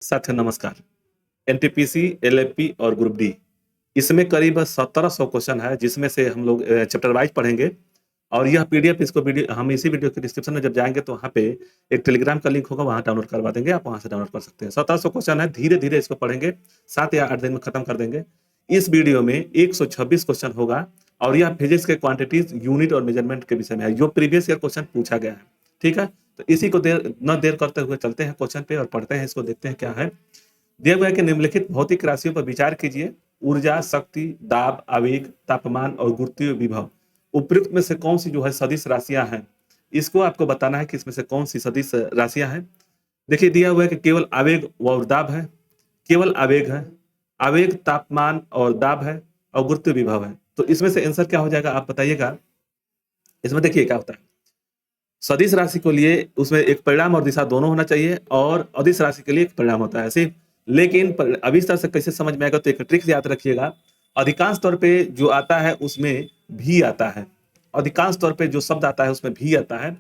साथियों नमस्कार। NTPC, LLP और ग्रुप डी इसमें करीब 1700 क्वेश्चन है जिसमें से हम लोग चैप्टर वाइज पढ़ेंगे और यह पीडीएफ इसको वीडियो हम इसी वीडियो के डिस्क्रिप्शन में जब जाएंगे तो वहाँ पे एक टेलीग्राम का लिंक होगा, वहाँ डाउनलोड करवा देंगे, आप वहाँ से डाउनलोड कर सकते हैं। 1700 क्वेश्चन है, धीरे-धीरे इसको पढ़ेंगे, 7 या 8 दिन में खत्म कर देंगे। इस वीडियो में 126 क्वेश्चन होगा और यह फिजिक्स के क्वांटिटीज, यूनिट और मेजरमेंट के विषय में है, जो प्रीवियस ईयर क्वेश्चन पूछा गया है। ठीक है? तो इसी को देर करते हुए चलते हैं क्वेश्चन पे और पढ़ते हैं, इसको देखते हैं क्या है। दिया गया है कि निम्नलिखित भौतिक राशियों पर विचार कीजिए। ऊर्जा, शक्ति, दाब, आवेग, तापमान और गुरुत्वीय विभव उपयुक्त में से कौन सी जो है सदिश राशियां हैं, इसको आपको बताना है कि इसमें से कौन सी सदिश राशियां हैं। देखिए दिया हुआ है कि केवल आवेग और दाब है, केवल आवेग है, आवेग, तापमान और दाब है और गुरुत्वीय विभव है। तो इसमें से आंसर क्या हो जाएगा आप बताइएगा। इसमें देखिए क्या होता है, सदिश राशि के लिए उसमें एक परिणाम और दिशा दोनों होना चाहिए और अदिश राशि के लिए एक परिणाम होता है सिर्फ। लेकिन अब इस तरह से कैसे समझ में आएगा, तो एक ट्रिक याद रखिएगा। अधिकांश तौर पे जो आता है उसमें भी आता है, अधिकांश तौर पे जो शब्द आता है उसमें भी आता है।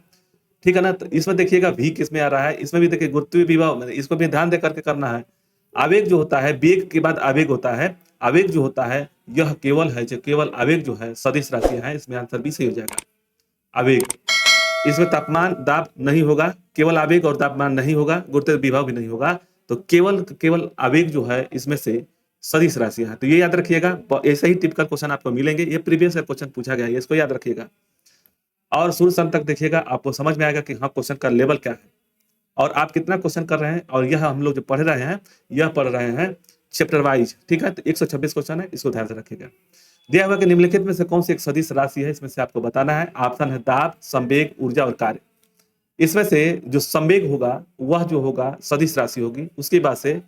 ठीक है ना? तो इसमें देखिएगा भी किस में आ रहा है, इसमें भी देखिए गुरुत्वीय विभव, इसको भी ध्यान दे करके करना है। आवेग जो होता है, वेग के बाद आवेग होता है, आवेग जो होता है यह केवल है, जो केवल आवेग जो है सदिश राशि है, इसमें आंसर भी सही हो जाएगा, आवेग। इसमें तापमान, दाब नहीं होगा, केवल आवेग और तापमान नहीं होगा, गुरुत्वीय विभव भी नहीं होगा। तो केवल केवल आवेग जो है इसमें से सदिश राशियां हैं। तो ये याद रखिएगा, ऐसे ही टिपिकल क्वेश्चन आपको मिलेंगे, ये प्रीवियस ईयर क्वेश्चन पूछा गया है, इसको याद रखिएगा और शुरू से अंत तक देखिएगा, आपको समझ में आएगा कि हाँ क्वेश्चन का लेवल क्या है और आप कितना क्वेश्चन कर रहे हैं। और यह हम लोग जो पढ़ रहे हैं, यह पढ़ रहे हैं चैप्टर वाइज। ठीक है? तो 126 क्वेश्चन है, इसको ध्यान से रखिएगा। दिया हुआ कि निम्नलिखित में से कौन सी एक सदिश राशि है, इसमें से आपको बताना है। ऑप्शन है दाब, संवेग, ऊर्जा और कार्य। इसमें से जो संवेग होगा वह जो होगा सदिश राशि होगी, उसके बाद से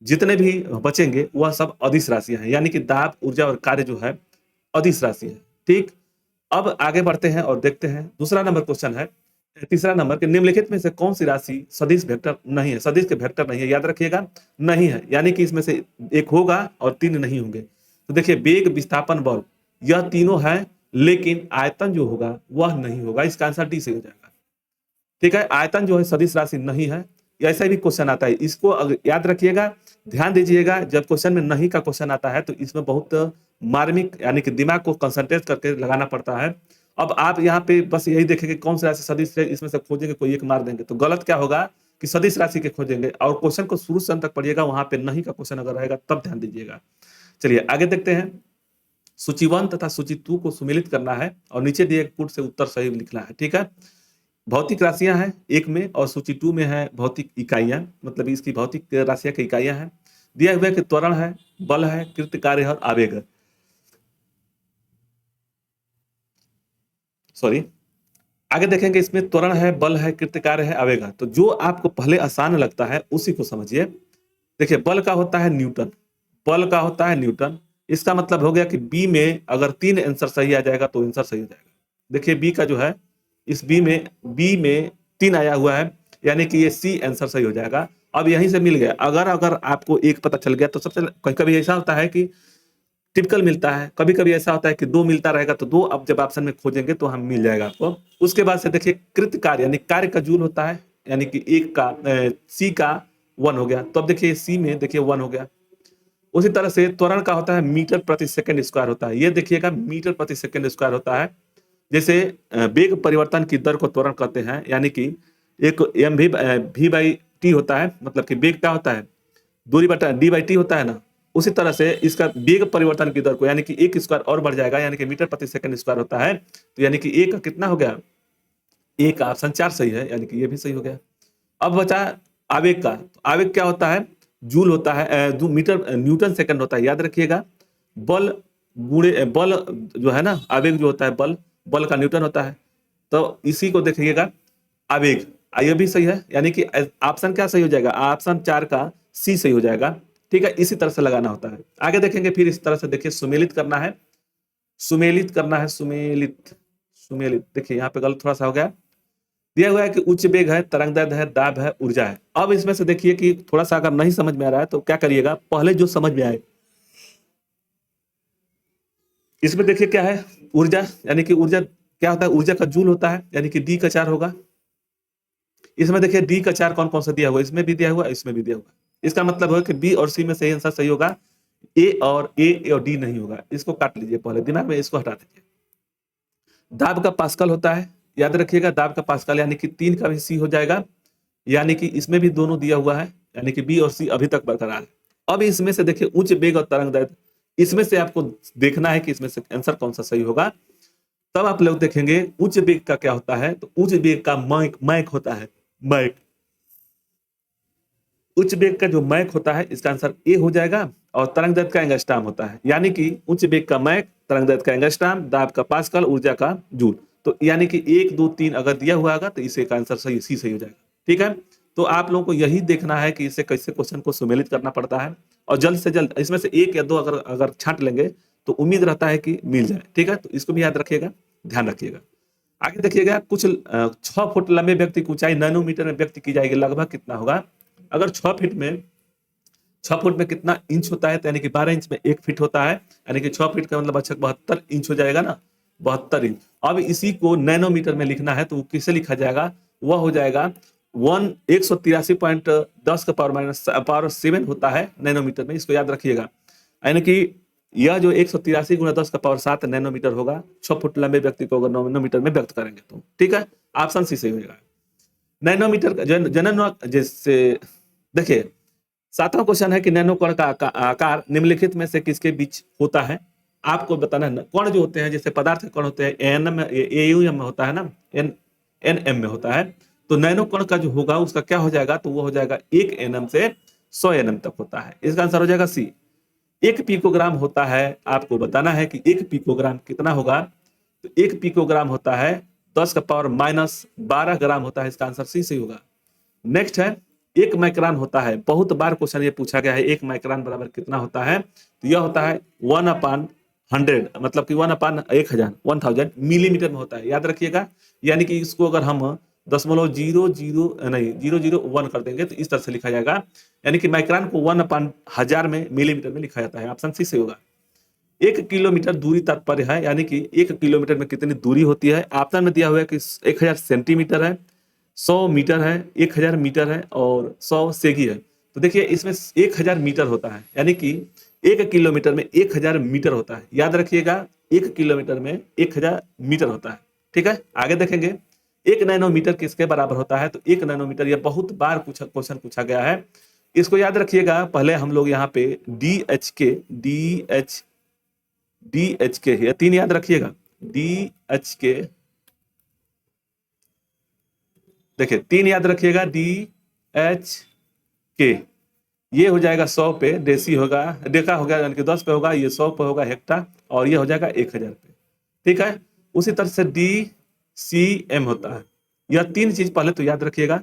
जितने भी बचेंगे वह सब अदिश राशियां हैं, यानी कि दाब, ऊर्जा और कार्य जो है अदिश राशि है। ठीक, अब आगे बढ़ते हैं और देखते हैं दूसरा नंबर क्वेश्चन है, तीसरा नंबर के निम्नलिखित में से कौन सी राशि सदिश वेक्टर नहीं है, सदिश के वेक्टर नहीं है, याद रखिएगा नहीं है, यानी कि इसमें से एक होगा और 3 नहीं होंगे। तो देखिए वेग, विस्थापन, बल, यह तीनों है, लेकिन आयतन जो होगा वह नहीं होगा, इसका आंसर डी से हो जाएगा। ठीक है? आयतन जो है सदिश राशि नहीं है, ऐसा भी क्वेश्चन आता है, इसको याद रखिएगा, ध्यान दीजिएगा। जब क्वेश्चन में नहीं का क्वेश्चन आता है तो इसमें बहुत मार्मिक, यानी कि दिमाग को कंसंट्रेट करके लगाना पड़ता है। अब आप यहाँ पे बस यही देखेंगे कौन सी राशि सदिश है, इसमें से खोजेंगे, कोई एक मार देंगे, तो गलत क्या होगा कि सदिश राशि के खोजेंगे और क्वेश्चन को शुरू से अंत तक पढ़िएगा, वहां पे नहीं का क्वेश्चन अगर रहेगा तब ध्यान दीजिएगा। चलिए आगे देखते हैं। सूची 1 तथा सूची 2 को सुमेलित करना है और नीचे दिए पुट से उत्तर सही लिखना है। ठीक है? भौतिक राशियां हैं एक में और सूची 2 में है भौतिक इकाइयां, मतलब इसकी भौतिक राशियां की इकाइयां हैं। दिया हुआ है कि त्वरण है, बल है, कृत कार्य है और आवेग है। सॉरी, आगे देखेंगे इसमें त्वरण है, बल है, कृत कार्य है, आवेग है। तो जो आपको पहले आसान लगता है उसी को समझिए। देखिए बल का होता है न्यूटन, बल का होता है न्यूटन। इसका मतलब हो गया कि बी में अगर 3 आंसर सही आ जाएगा तो आंसर सही हो जाएगा। देखिए बी का जो है, इस बी में 3 आया हुआ है, यानी कि ये सी आंसर सही हो जाएगा। अब यहीं से मिल गया, अगर अगर आपको एक पता चल गया तो सबसे कभी कभी ऐसा होता है कि टिपिकल मिलता है, कभी कभी ऐसा होता है कि 2 मिलता रहेगा, तो 2 अब जब ऑप्शन में खोजेंगे तो हम मिल जाएगा आपको। उसके बाद से देखिए कृत कार्य, यानी कार्य का जूल होता है, यानी कि एक का सी का 1 हो गया, तो अब देखिए सी में देखिए 1 हो गया। उसी तरह से त्वरण का होता है मीटर प्रति सेकंड स्क्वायर होता है, ये देखिएगा मीटर प्रति सेकंड स्क्वायर होता है। जैसे वेग परिवर्तन की दर को त्वरण कहते हैं, यानी कि एक एम भी बाई टी होता है, मतलब कि वेग क्या होता है, दूरी बटा डी बाई टी होता है ना। उसी तरह से इसका वेग परिवर्तन की दर को, यानी कि 1 स्क्वायर और बढ़ जाएगा, यानी कि मीटर प्रति सेकंड स्क्वायर होता है। तो यानी कि एक का कितना हो गया, एक का ऑप्शन 4 सही है, यानी कि ये भी सही हो गया। अब बचा आवेग का, तो आवेग क्या होता है, जूल होता है, मीटर न्यूटन सेकंड होता है, याद रखिएगा। बल गुणे बल जो है ना, आवेग जो होता है बल, बल का न्यूटन होता है। तो इसी को देखिएगा आवेग, ये भी सही है, यानी कि ऑप्शन क्या सही हो जाएगा, ऑप्शन 4 का सी सही हो जाएगा। ठीक है? इसी तरह से लगाना होता है। आगे देखेंगे फिर इस तरह से, देखिए सुमेलित करना है, सुमेलित करना है, सुमेलित सुमेलित। देखिए यहाँ पे गलत थोड़ा सा हो गया। दिया हुआ है कि उच्च वेग है, तरंग दैर्ध्य है, दाब है, ऊर्जा है। अब इसमें से देखिए कि थोड़ा सा अगर नहीं समझ में आ रहा है तो क्या करिएगा, पहले जो समझ में आए। इसमें देखिए क्या है, ऊर्जा, यानी कि ऊर्जा क्या होता है, ऊर्जा का जूल होता है, यानी कि डी का 4 होगा। इसमें देखिए डी का 4 कौन कौन सा दिया हुआ, इसमें भी दिया हुआ, इसमें भी दिया हुआ। इसका मतलब है कि बी और सी में सही आंसर सही होगा, ए और डी नहीं होगा। इसको काट लीजिए, पहले दिमाग में इसको हटा दीजिए। दाब का पास्कल होता है, याद रखिएगा, दाब का पास्कल यानी कि 3 का भी सी हो जाएगा, यानी कि इसमें भी दोनों दिया हुआ है, यानी कि बी और सी अभी तक बरकरार है। अब इसमें से देखिए उच्च वेग और तरंग दैर्ध्य, इसमें से आपको देखना है कि इसमें से आंसर कौन सा सही होगा। तब आप लोग देखेंगे उच्च वेग का क्या होता है, तो उच्च वेग का मैक होता है, मैक। उच्च वेग का जो मैक होता है इसका आंसर ए हो जाएगा, और तरंग दैर्ध्य का एंगस्ट्राम होता है, यानी कि उच्च वेग का मैक, तरंग दैर्ध्य का एंगस्ट्राम, दाब का पास्कल, ऊर्जा का जूल। तो यानी कि 1 2 3 अगर दिया हुआ होगा तो इसे का आंसर सही सी सही हो जाएगा। ठीक है, तो आप लोगों को यही देखना है कि इसे कैसे क्वेश्चन को सुमेलित करना पड़ता है, और जल्द से जल्द इसमें से 1 या 2 अगर छांट लेंगे तो उम्मीद रहता है कि मिल जाए। ठीक है, तो इसको भी याद रखिएगा, ध्यान रखिएगा। आगे देखिएगा, कुछ 6 फुट लंबे व्यक्ति की ऊंचाई नैनोमीटर में व्यक्त की जाएगी, लगभग कितना होगा। अगर 6 फुट में कितना इंच होता है, तो यानी कि 12 इंच में 1 फीट होता है, यानी कि 6 फीट का मतलब अच्छा 72 इंच हो जाएगा ना, 72 इंच। अब इसी को नैनोमीटर में लिखना है तो वो किसे लिखा जाएगा, वह हो जाएगा 183.10 का पावर 7 होता है नैनोमीटर में, इसको याद रखिएगा। यानी कि यह जो 183 गुणा 10 का पावर 7 नैनोमीटर होगा, 6 फुट लंबे व्यक्ति को अगर नैनोमीटर में व्यक्त करेंगे तो। ठीक है, ऑप्शन सी सही होगा। नैनोमीटर का जनन जैसे देखिए, 7वां क्वेश्चन है कि नैनो कण का आकार निम्नलिखित में से किसके बीच होता है। आपको बताना है कण जो होते हैं, जैसे पदार्थ कण होते हैं एएनएम में, एयूएम में होता है ना, एनएम में होता है, तो नैनो कण का जो होगा उसका क्या हो जाएगा, तो वो हो जाएगा 1 एनएम से 100 एनएम तक होता है। इसका आंसर हो जाएगा सी। 1 पिकोग्राम होता है, आपको बताना है कि 1 पिकोग्राम कितना होगा, तो 1 पिकोग्राम होता है 10 का पावर -12 ग्राम होता है, इसका आंसर सी सही होगा। नेक्स्ट है 1 माइक्रोन होता है, बहुत बार क्वेश्चन ये पूछा गया है, 1 माइक्रोन बराबर कितना होता है, तो यह होता है 1/100, मतलब कि 1/1000 मिलीमीटर में होता है, याद रखिएगा। यानी कि इसको अगर हम 0.00 कर देंगे तो इस तरह से लिखा जाएगा, यानी कि माइक्रोन को 1/1000 में मिलीमीटर में लिखा जाता है, ऑप्शन सी से होगा। 1 किलोमीटर दूरी तात्पर्य है, यानी कि 1 किलोमीटर में कितनी दूरी होती है। ऑप्शन में दिया हुआ है कि 1000 सेंटीमीटर है, 100 मीटर है, 1000 मीटर है और 100 सेगी है। तो देखिए इसमें 1000 मीटर होता है, यानी कि 1 किलोमीटर में 1000 मीटर होता है, याद रखिएगा 1 किलोमीटर में 1000 मीटर होता है। ठीक है, आगे देखेंगे 1 नैनोमीटर किसके बराबर होता है, तो 1 नैनोमीटर, यह बहुत बार क्वेश्चन पूछा गया है, इसको याद रखिएगा। पहले हम लोग यहाँ पे DHK या 3 याद रखिएगा, DHK, देखिए 3 याद रखिएगा, DHK, ये हो जाएगा 100 पे, डेसी होगा, डेका हो गया यानी कि 10 पे होगा, ये 100 पे होगा हेक्टा, और ये हो जाएगा 1000 पे। ठीक है, उसी तरह से DCM होता है, यह 3 चीज पहले तो याद रखिएगा।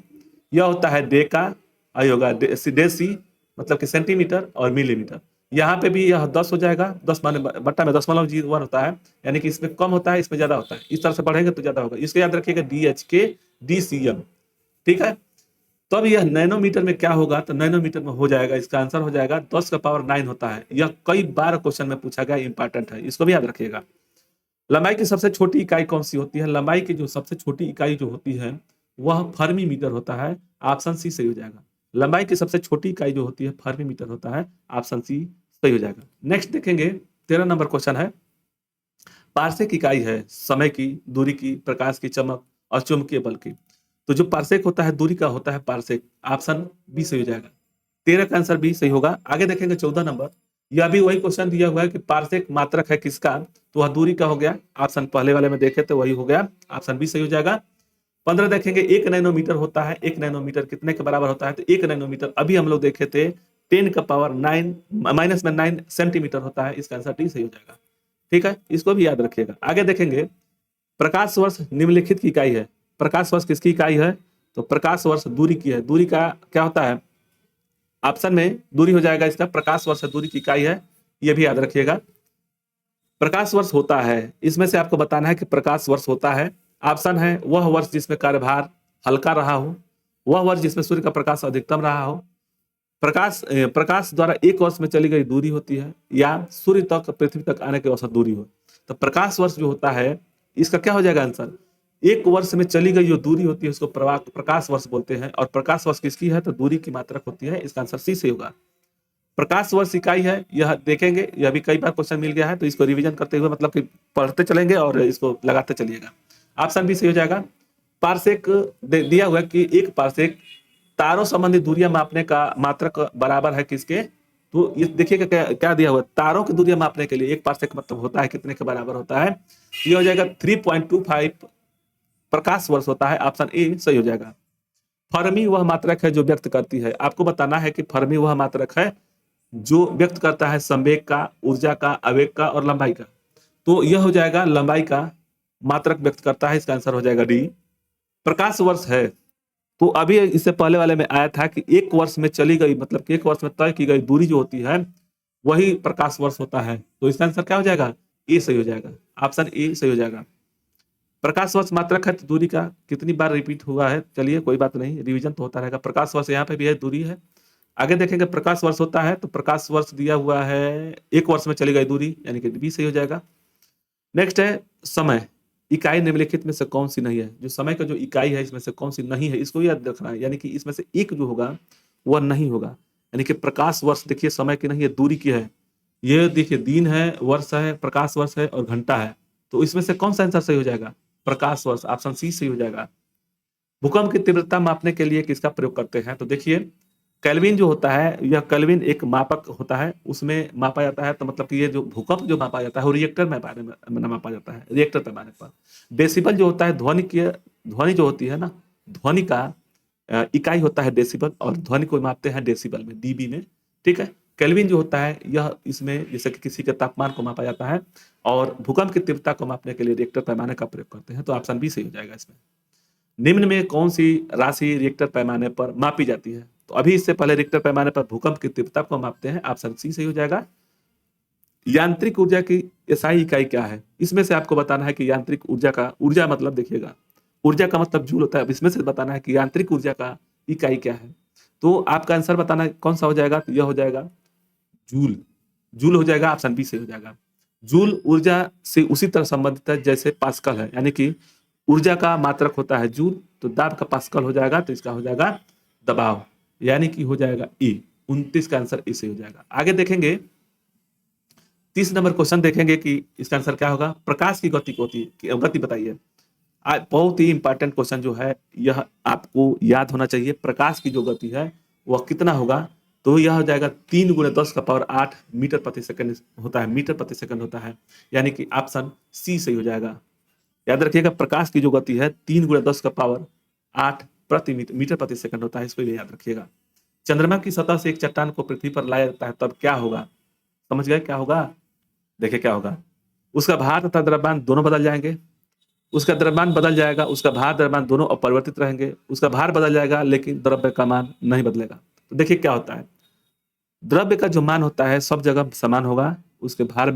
यह होता है डेका, आई होगा डेसी मतलब कि सेंटीमीटर, और मिलीमीटर। यहाँ पे भी यह 10 हो जाएगा, 10 माने बट्टा में 10.01 होता है, यानी कि इसमें कम होता है, इसमें ज्यादा होता है, इस तरह से बढ़ेंगे तो ज्यादा होगा, इसको याद रखिएगा DHK DCM। ठीक है, तो अब यह नैनोमीटर में क्या होगा, तो नैनोमीटर में हो जाएगा, इसका आंसर हो जाएगा 10 का पावर 9 होता है। यह कई बार क्वेश्चन में पूछा गया, इंपॉर्टेंट है, इसको भी याद रखिएगा। लंबाई की सबसे छोटी इकाई कौन सी होती है, लंबाई की जो सबसे छोटी इकाई जो होती है वह फर्मी मीटर होता है, ऑप्शन सी सही हो जाएगा। लंबाई की सबसे छोटी इकाई जो होती है फर्मी मीटर होता है, ऑप्शन सी सही हो जाएगा। नेक्स्ट देखेंगे 13 नंबर क्वेश्चन है, पार्सेक इकाई है समय की, दूरी की, प्रकाश की चमक और चुंबकीय बल की। तो जो पार्सेक होता है दूरी का होता है पार्सेक, ऑप्शन बी सही हो जाएगा। 13 का आंसर बी सही होगा। आगे देखेंगे 14 नंबर, यह भी वही क्वेश्चन दिया हुआ है कि पार्सेक मात्रक है किसका, तो वह दूरी का हो गया, ऑप्शन पहले वाले में देखे तो वही हो गया, ऑप्शन बी सही हो जाएगा। 15 देखेंगे 1 नैनोमीटर होता है, 1 नैनोमीटर कितने के बराबर होता है, तो 1 नैनोमीटर अभी हम लोग देखे थे 10 का पावर 9 -9 सेंटीमीटर होता है, इसका आंसर डी सही हो जाएगा। ठीक है, इसको भी याद रखिएगा। आगे देखेंगे प्रकाश वर्ष निम्नलिखित की इकाई है, प्रकाश वर्ष किसकी इकाई है, तो प्रकाश वर्ष दूरी की है, दूरी का क्या होता है, ऑप्शन में दूरी हो जाएगा इसका, प्रकाश वर्ष दूरी की इकाई है, यह भी याद रखिएगा। प्रकाश वर्ष होता है, इसमें से आपको बताना है कि प्रकाश वर्ष होता है, ऑप्शन है वह वर्ष जिसमें कार्यभार हल्का रहा हो, वह वर्ष जिसमें सूर्य का प्रकाश अधिकतम रहा हो, प्रकाश द्वारा 1 वर्ष में चली गई दूरी होती है, या सूर्य तक पृथ्वी तक आने की औसत दूरी हो। तो प्रकाश वर्ष जो होता है इसका क्या हो जाएगा आंसर, एक वर्ष में चली गई जो दूरी होती है उसको प्रकाश वर्ष बोलते हैं। और प्रकाश वर्ष किसकी है? तो दूरी की मात्रक होती है। इसका आंसर सी से होगा। प्रकाश वर्ष इकाई है, यह देखेंगे, यह भी कई बार क्वेश्चन मिल गया है, तो इसको रिवीजन करते हुए मतलब कि पढ़ते चलेंगे और इसको लगाते चलिएगा। ऑप्शन बी सही हो जाएगा। पारसेक दिया हुआ है कि एक पारसेक तारों संबंधी दूरियां मापने का मात्रक बराबर है किसके? तो ये देखिएगा क्या दिया हुआ है, तारों की दूरियां मापने के लिए एक पारसेक मतलब होता है कितने के बराबर होता है? ये हो जाएगा 3.25 प्रकाश वर्ष होता है। ऑप्शन ए सही हो जाएगा। फर्मी वह मात्रक है जो व्यक्त करती है, आपको बताना है कि फर्मी वह मात्रक है जो व्यक्त करता है संवेग का, ऊर्जा का, आवेग का और लंबाई का। तो यह हो जाएगा लंबाई का मात्रक व्यक्त करता है। इसका आंसर हो जाएगा डी। प्रकाश वर्ष है, तो अभी इससे पहले वाले में आया था कि एक वर्ष में चली गई मतलब कि एक वर्ष में तय की गई दूरी जो होती है वही प्रकाश वर्ष होता है। तो इसका आंसर क्या हो जाएगा? ए सही हो जाएगा। ऑप्शन ए सही हो जाएगा। प्रकाश वर्ष मात्रक है, तो दूरी का कितनी बार रिपीट हुआ है, चलिए कोई बात नहीं, रिवीजन तो होता रहेगा। प्रकाश वर्ष यहाँ पे भी है, दूरी है। आगे देखेंगे प्रकाश वर्ष होता है, तो प्रकाश वर्ष दिया हुआ है एक वर्ष में चली गई दूरी, यानी कि बी सही हो जाएगा। नेक्स्ट है समय इकाई निम्नलिखित में से कौन सी नहीं है? जो समय का जो इकाई है इसमें से कौन सी नहीं है, इसको याद रखना है। यानी कि इसमें से एक जो होगा वह नहीं होगा। यानी कि प्रकाश वर्ष देखिए समय की नहीं है, दूरी की है। ये देखिए दिन है, वर्ष है, प्रकाश वर्ष है और घंटा है। तो इसमें से कौन सा आंसर सही हो जाएगा? प्रकाश वर्ष। ऑप्शन सी सही हो जाएगा। भूकंप की तीव्रता मापने के लिए किसका प्रयोग करते हैं? तो देखिए केल्विन जो होता है, यह केल्विन एक मापक होता है, उसमें मापा जाता है। तो मतलब कि ये जो भूकंप जो मापा जाता है वो रिएक्टर में मापा जाता है, रिएक्टर पैमाने पर। डेसिबल जो होता है ध्वनि जो होती है ना, ध्वनि का इकाई होता है डेसिबल, और ध्वनि को मापते हैं डेसिबल में, डीबी में। ठीक है। केल्विन जो होता है यह इसमें जैसे कि किसी के तापमान को मापा जाता है, और भूकंप की तीव्रता को मापने के लिए रिएक्टर पैमाने का प्रयोग करते हैं। तो ऑप्शन बी सही हो जाएगा इसमें। निम्न में कौन सी राशि रिएक्टर पैमाने पर मापी जाती है? तो अभी इससे पहले रिएक्टर पैमाने पर भूकंप की तीव्रता को मापते हैं। ऑप्शन सी सही हो जाएगा। यांत्रिक ऊर्जा की एसआई इकाई क्या है? इसमें से आपको बताना है कि यांत्रिक ऊर्जा का, ऊर्जा मतलब देखिएगा, ऊर्जा का मतलब जूल होता है। अब इसमें से बताना है कि यांत्रिक ऊर्जा का इकाई क्या है। तो आपका आंसर बताना है कौन सा हो जाएगा? तो यह हो जाएगा जूल। जूल हो जाएगा। ऑप्शन बी सही हो जाएगा। जूल ऊर्जा से उसी तरह संबंधित है जैसे पास्कल है, यानी कि ऊर्जा का मात्रक होता है जूल, तो दाब का पास्कल हो जाएगा। तो इसका हो जाएगा दबाव, यानी कि हो जाएगा ई। 29 का आंसर इसे हो जाएगा। आगे देखेंगे 30 नंबर क्वेश्चन देखेंगे कि इसका आंसर क्या होगा। प्रकाश की गति बताइए। आज बहुत ही इंपॉर्टेंट क्वेश्चन जो है यह आपको याद होना चाहिए। प्रकाश की जो गति है वह कितना होगा? तो यह हो जाएगा 3 × 10⁸ मीटर प्रति सेकंड होता है, मीटर प्रति सेकंड होता है, यानी कि ऑप्शन सी सही हो जाएगा। याद रखिएगा प्रकाश की जो गति है 3 × 10⁸ प्रति मीटर प्रति सेकंड होता है, इसको याद रखिएगा। चंद्रमा की सतह से एक चट्टान को पृथ्वी पर लाया जाता है, तब क्या होगा? समझ गए क्या होगा? देखिए क्या होगा। उसका भार तथा द्रव्यमान दोनों बदल जाएंगे। उसका द्रव्यमान बदल जाएगा, उसका भार द्रव्यमान दोनों अपरिवर्तित रहेंगे। उसका भार बदल जाएगा लेकिन द्रव्य का मान नहीं बदलेगा। तो देखिए क्या होता है, द्रव्य का जो मान होता है सब जगह समान होगा, उसके भार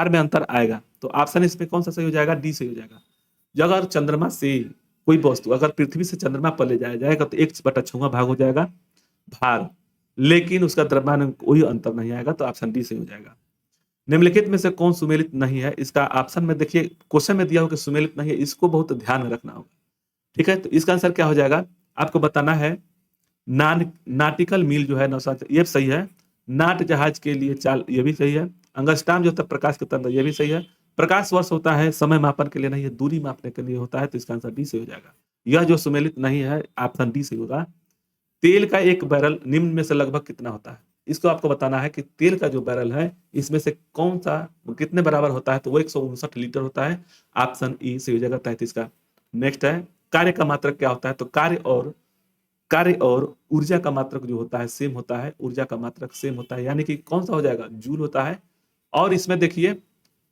में अंतर आएगा। तो ऑप्शन इसमें कौन सा सही हो जाएगा? डी सही हो जाएगा। जो अगर चंद्रमा से कोई वस्तु अगर पृथ्वी से चंद्रमा पर ले जाया जाएगा तो 1/6 भाग हो जाएगा भार, लेकिन उसका द्रव्यमान कोई अंतर नहीं आएगा। तो ऑप्शन डी सही हो जाएगा। निम्नलिखित में से कौन सुमेलित नहीं है? इसका ऑप्शन में देखिए क्वेश्चन में दिया हो कि सुमेलित नहीं है, इसको बहुत ध्यान में रखना होगा। ठीक है। तो इसका आंसर क्या हो जाएगा? आपको बताना है नाटिकल मील जो है नौसा, ये सही है। नाट जहाज के लिए चाल, ये भी सही है। अंगस्टाम जो होता है प्रकाश के तंत्र, ये भी सही है। प्रकाश वर्ष होता है समय मापन के लिए नहीं है, दूरी मापने के लिए होता है। तो इसका आंसर डी से हो जाएगा। यह जो सुमेलित नहीं है ऑप्शन डी से होगा। तेल का एक बैरल निम्न में से लगभग कितना होता है? इसको आपको बताना है कि तेल का जो बैरल है इसमें से कौन सा कितने बराबर होता है? तो वो 159 लीटर होता है। ऑप्शन ई से हो जाएगा 33 का। नेक्स्ट है कार्य का मात्रक क्या होता है? तो कार्य और ऊर्जा का मात्रक जो होता है सेम होता है, ऊर्जा का मात्रक सेम होता है, यानी कि कौन सा हो जाएगा? जूल होता है। और इसमें देखिए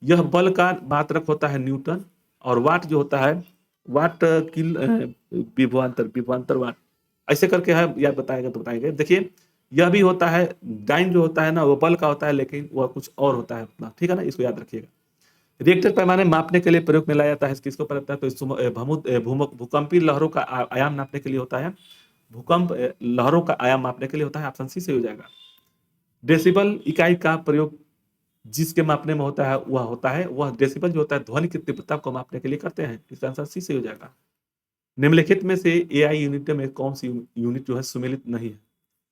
यह बल का मात्रक होता है न्यूटन, और वाट जो होता है वाट किल विभवांतर वाट, ऐसे करके है याद बताएगा तो बताएंगे। देखिए यह भी होता है, डाइन जो होता है ना वो बल का होता है, लेकिन वह कुछ और होता है अपना। ठीक है ना, इसको याद रखिएगा। रिएक्टर पैमाने मापने के लिए प्रयोग में लाया जाता है, किसको पता है? तो भूकंपी लहरों का आयाम नापने के लिए होता है। भूकंप लहरों का आयाम मापने के लिए होता है। ऑप्शन सी से हो जाएगा। डेसिबल इकाई का प्रयोग जिसके मापने में होता है वह डेसिबल जो होता है ध्वनि की तीव्रता को मापने के लिए करते हैं। इसका आंसर सी से हो जाएगा। निम्नलिखित में से एआई यूनिट में कौन सी यूनिट जो है सुमेलित नहीं है?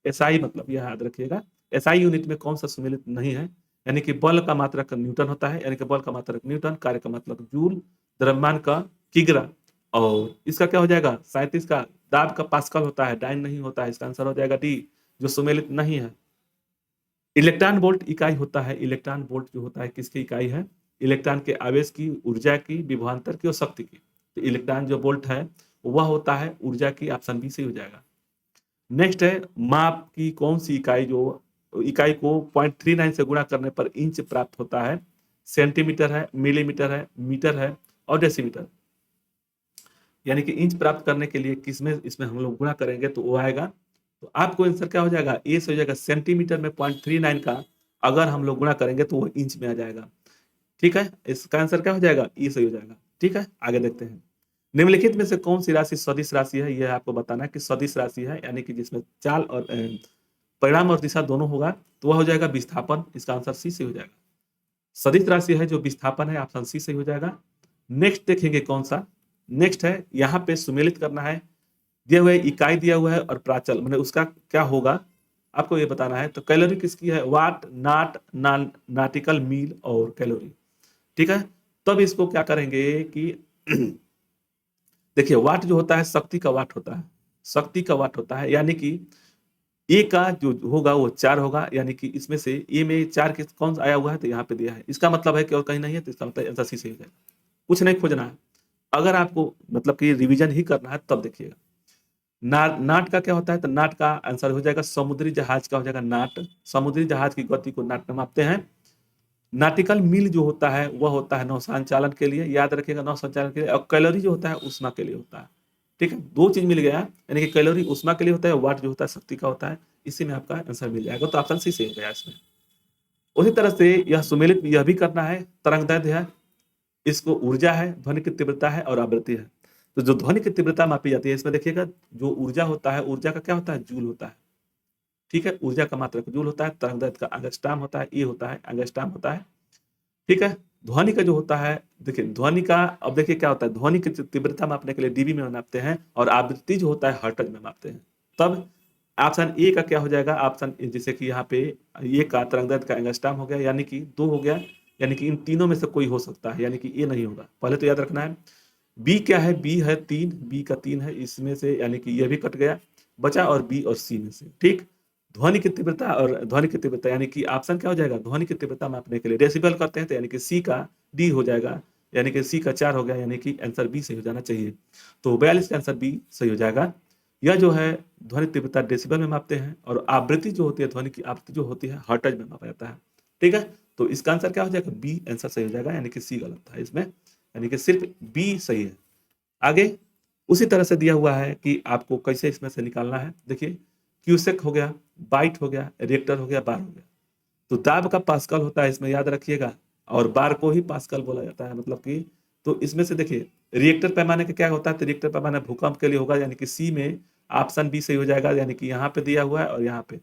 एसआई मतलब यह याद रखिएगा, एसआई यूनिट में कौन सा सुमेलित नहीं है? यानी कि बल का मात्रक न्यूटन होता है, यानी कि बल का मात्रक न्यूटन, कार्य का मात्रक जूल, द्रव्यमान का किग्रा, और इसका क्या हो जाएगा 37 का दाब का पास्कल होता है, डाइन नहीं होता है। इसका आंसर हो जाएगा डी, जो सुमेलित नहीं है। इलेक्ट्रॉन वोल्ट इकाई होता है, इलेक्ट्रॉन वोल्ट जो होता है किसकी इकाई है? इलेक्ट्रॉन के आवेश की, ऊर्जा की, विभवांतर की और शक्ति की। तो इलेक्ट्रॉन जो वोल्ट है वह होता है ऊर्जा की, ऑप्शन बी से हो जाएगा। नेक्स्ट है माप की कौन सी इकाई जो इकाई को 0.39 से गुणा करने पर इंच प्राप्त होता है? सेंटीमीटर है, मिलीमीटर है, मीटर है और डेसीमीटर। यानी कि इंच प्राप्त करने के लिए किसमें इसमें हम लोग गुणा करेंगे तो वो आएगा। तो आपको आंसर क्या हो जाएगा? ए से हो जाएगा। सेंटीमीटर में 0.39 का अगर हम लोग गुणा करेंगे तो वो इंच में आ जाएगा। ठीक है, इसका आंसर क्या हो जाएगा? ई सही हो जाएगा। ठीक है, आगे देखते हैं। निम्नलिखित में से कौन सी राशि सदिश राशि है? यह आपको बताना है कि सदिश राशि है, यानी कि जिसमें चाल और परिणाम और दिशा दोनों होगा, तो वह हो जाएगा विस्थापन। इसका आंसर सी से हो जाएगा। सदिश राशि है जो विस्थापन है, ऑप्शन सी सही हो जाएगा। नेक्स्ट देखेंगे कौन सा। नेक्स्ट है यहाँ पे सुमेलित करना है, दिया हुआ है इकाई दिया हुआ है और प्राचल मतलब उसका क्या होगा आपको ये बताना है। तो कैलोरी किसकी है? वाट, नाट, नाटिकल मील और कैलोरी। ठीक है, तब इसको क्या करेंगे कि देखिए वाट जो होता है शक्ति का वाट होता है, शक्ति का वाट होता है, यानी कि ए का जो होगा वो 4 होगा, यानी कि इसमें से ए में 4 किस कौन आया हुआ है तो यहाँ पे दिया है। इसका मतलब है कि और कहीं नहीं है, तो इसका मतलब आंसर सी सही हो जाएगा। कुछ नहीं खोजना है, अगर आपको मतलब कि रिवीजन ही करना है तब देखिएगा। नाट का क्या होता है? तो नाट का आंसर हो जाएगा समुद्री जहाज का हो जाएगा नाट। समुद्री जहाज की गति को नाट में मापते हैं। नाटिकल मील जो होता है वह होता है नौ संचालन के लिए, याद रखिएगा नौ संचालन के लिए। और कैलोरी जो होता है उष्मा के लिए होता है। ठीक है, दो चीज मिल गया, यानी कि कैलोरी उष्मा के लिए होता है, वाट जो होता है शक्ति का होता है। इसी में आपका आंसर मिल जाएगा, तो ऑप्शन सी से हो गया इसमें। उसी तरह से यह सुमेलित यह भी करना है, तरंगदैर्ध्य है, इसको ऊर्जा है, ध्वनि की तीव्रता है और आवृत्ति है। तो जो ध्वनि की तीव्रता मापी जाती है इसमें देखिएगा, जो ऊर्जा होता है, ऊर्जा का क्या होता है? जूल होता है। ठीक है, ऊर्जा का मात्रक जूल होता है। तरंगदैर्ध्य का एंगस्ट्रॉम होता है, ए होता है, एंगस्ट्रॉम होता है। ठीक है, ध्वनि का जो होता है, देखिए ध्वनि का अब देखिए क्या होता है, ध्वनि की तीव्रता मापने के लिए डीबी में मापते हैं और आवृत्ति जो होता है हर्ट्ज में मापते हैं। तब ऑप्शन ए का क्या हो जाएगा? ऑप्शन जैसे कि यहाँ पे ए का तरंगदैर्ध्य का एंगस्ट्रॉम हो गया, यानी कि 2 हो गया, यानी कि इन तीनों में से कोई हो सकता है, यानी कि ए नहीं होगा। पहले तो याद रखना है। बी क्या है? बी है 3, बी का 3 है इसमें से, यानी कि यह भी कट गया, बचा और बी और सी में से। ठीक, ध्वनि की तीव्रता और ध्वनि की तीव्रता, यानी कि ऑप्शन क्या हो जाएगा? ध्वनि की तीव्रता मापने के लिए डेसिबल करते हैं, तो यानी कि सी का डी हो जाएगा, यानी कि सी का 4 हो गया, यानी कि आंसर बी सही हो जाना चाहिए। तो 42 का आंसर बी सही हो जाएगा। यह जो है ध्वनि तीव्रता डेसिबल में मापते हैं और आवृत्ति जो होती है, ध्वनि की आवृत्ति जो होती है हर्ट्ज में मापा जाता है। ठीक है, तो इसका आंसर क्या हो जाएगा? बी आंसर सही हो जाएगा, यानी कि सी गलत था इसमें, यानी कि सिर्फ बी सही है। आगे उसी तरह से दिया हुआ है कि आपको कैसे इसमें से निकालना है। देखिए क्यूसेक हो गया, बाइट हो गया, रिएक्टर हो गया, बार हो गया। तो दाब का पास्कल होता है इसमें, याद रखिएगा, और बार को ही पास्कल बोला जाता है, मतलब कि तो इसमें से देखिए रिएक्टर पैमाने का क्या होता है? तो रिएक्टर पैमाना भूकंप के लिए होगा, यानी कि सी में ऑप्शन बी सही हो जाएगा, यानी कि यहाँ पे दिया हुआ है और यहाँ पे।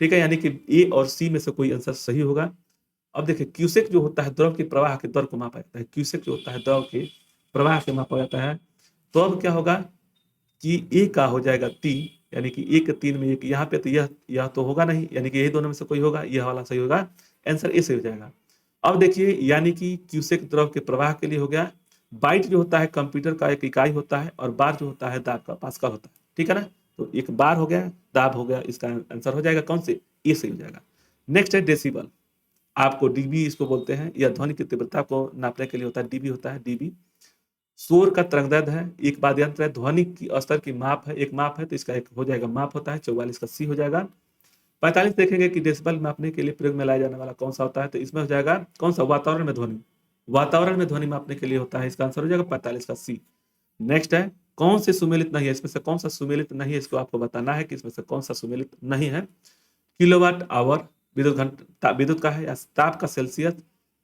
ठीक है, यानी कि ए और सी में से कोई आंसर सही होगा। अब देखिए क्यूसेक जो होता है द्रव के प्रवाह के दर को मापा जाता है, क्यूसेक जो होता है द्रव के प्रवाह के मापा जाता है। तो अब क्या होगा कि ए का हो जाएगा 3, यानी कि 1 3 में 1 यहाँ पे, तो यह तो होगा नहीं, यानी कि यही दोनों में से कोई होगा, यह वाला सही होगा, आंसर ए सही हो जाएगा। अब देखिए यानी कि क्यूसेक द्रव के प्रवाह के लिए हो गया। बाइट जो होता है कंप्यूटर का एक इकाई होता है और बार जो होता है दाब का पास्कल होता है। ठीक है ना, तो एक बार हो गया, दाब हो गया, इसका आंसर हो जाएगा कौन से? ए सही हो जाएगा। नेक्स्ट है डेसिबल, आपको डीबी इसको बोलते हैं, यह ध्वनि की तीव्रता को नापने के लिए होता है, डीबी होता है, डीबी। शोर का तरंगदैर्ध्य है, एक वाद्य यंत्र है, ध्वनि की स्तर की माप है, एक माप है, तो इसका एक हो जाएगा माप होता है, 44 का सी हो जाएगा। 45 देखेंगे कि डेसिबल मापने के लिए प्रयोग में लाया जाने वाला कौन सा होता है, तो इसमें हो जाएगा कौन सा? वातावरण में ध्वनि, वातावरण में ध्वनि मापने के लिए होता है, इसका आंसर हो जाएगा 45 का सी। नेक्स्ट है कौन से सुमेलित नहीं है, इसमें से कौन सा सुमेलित नहीं है, इसको आपको बताना है कि इसमें से कौन सा सुमेलित नहीं है। किलोवाट आवर विद्युत घंटा विद्युत का है, या ताप का सेल्सियस,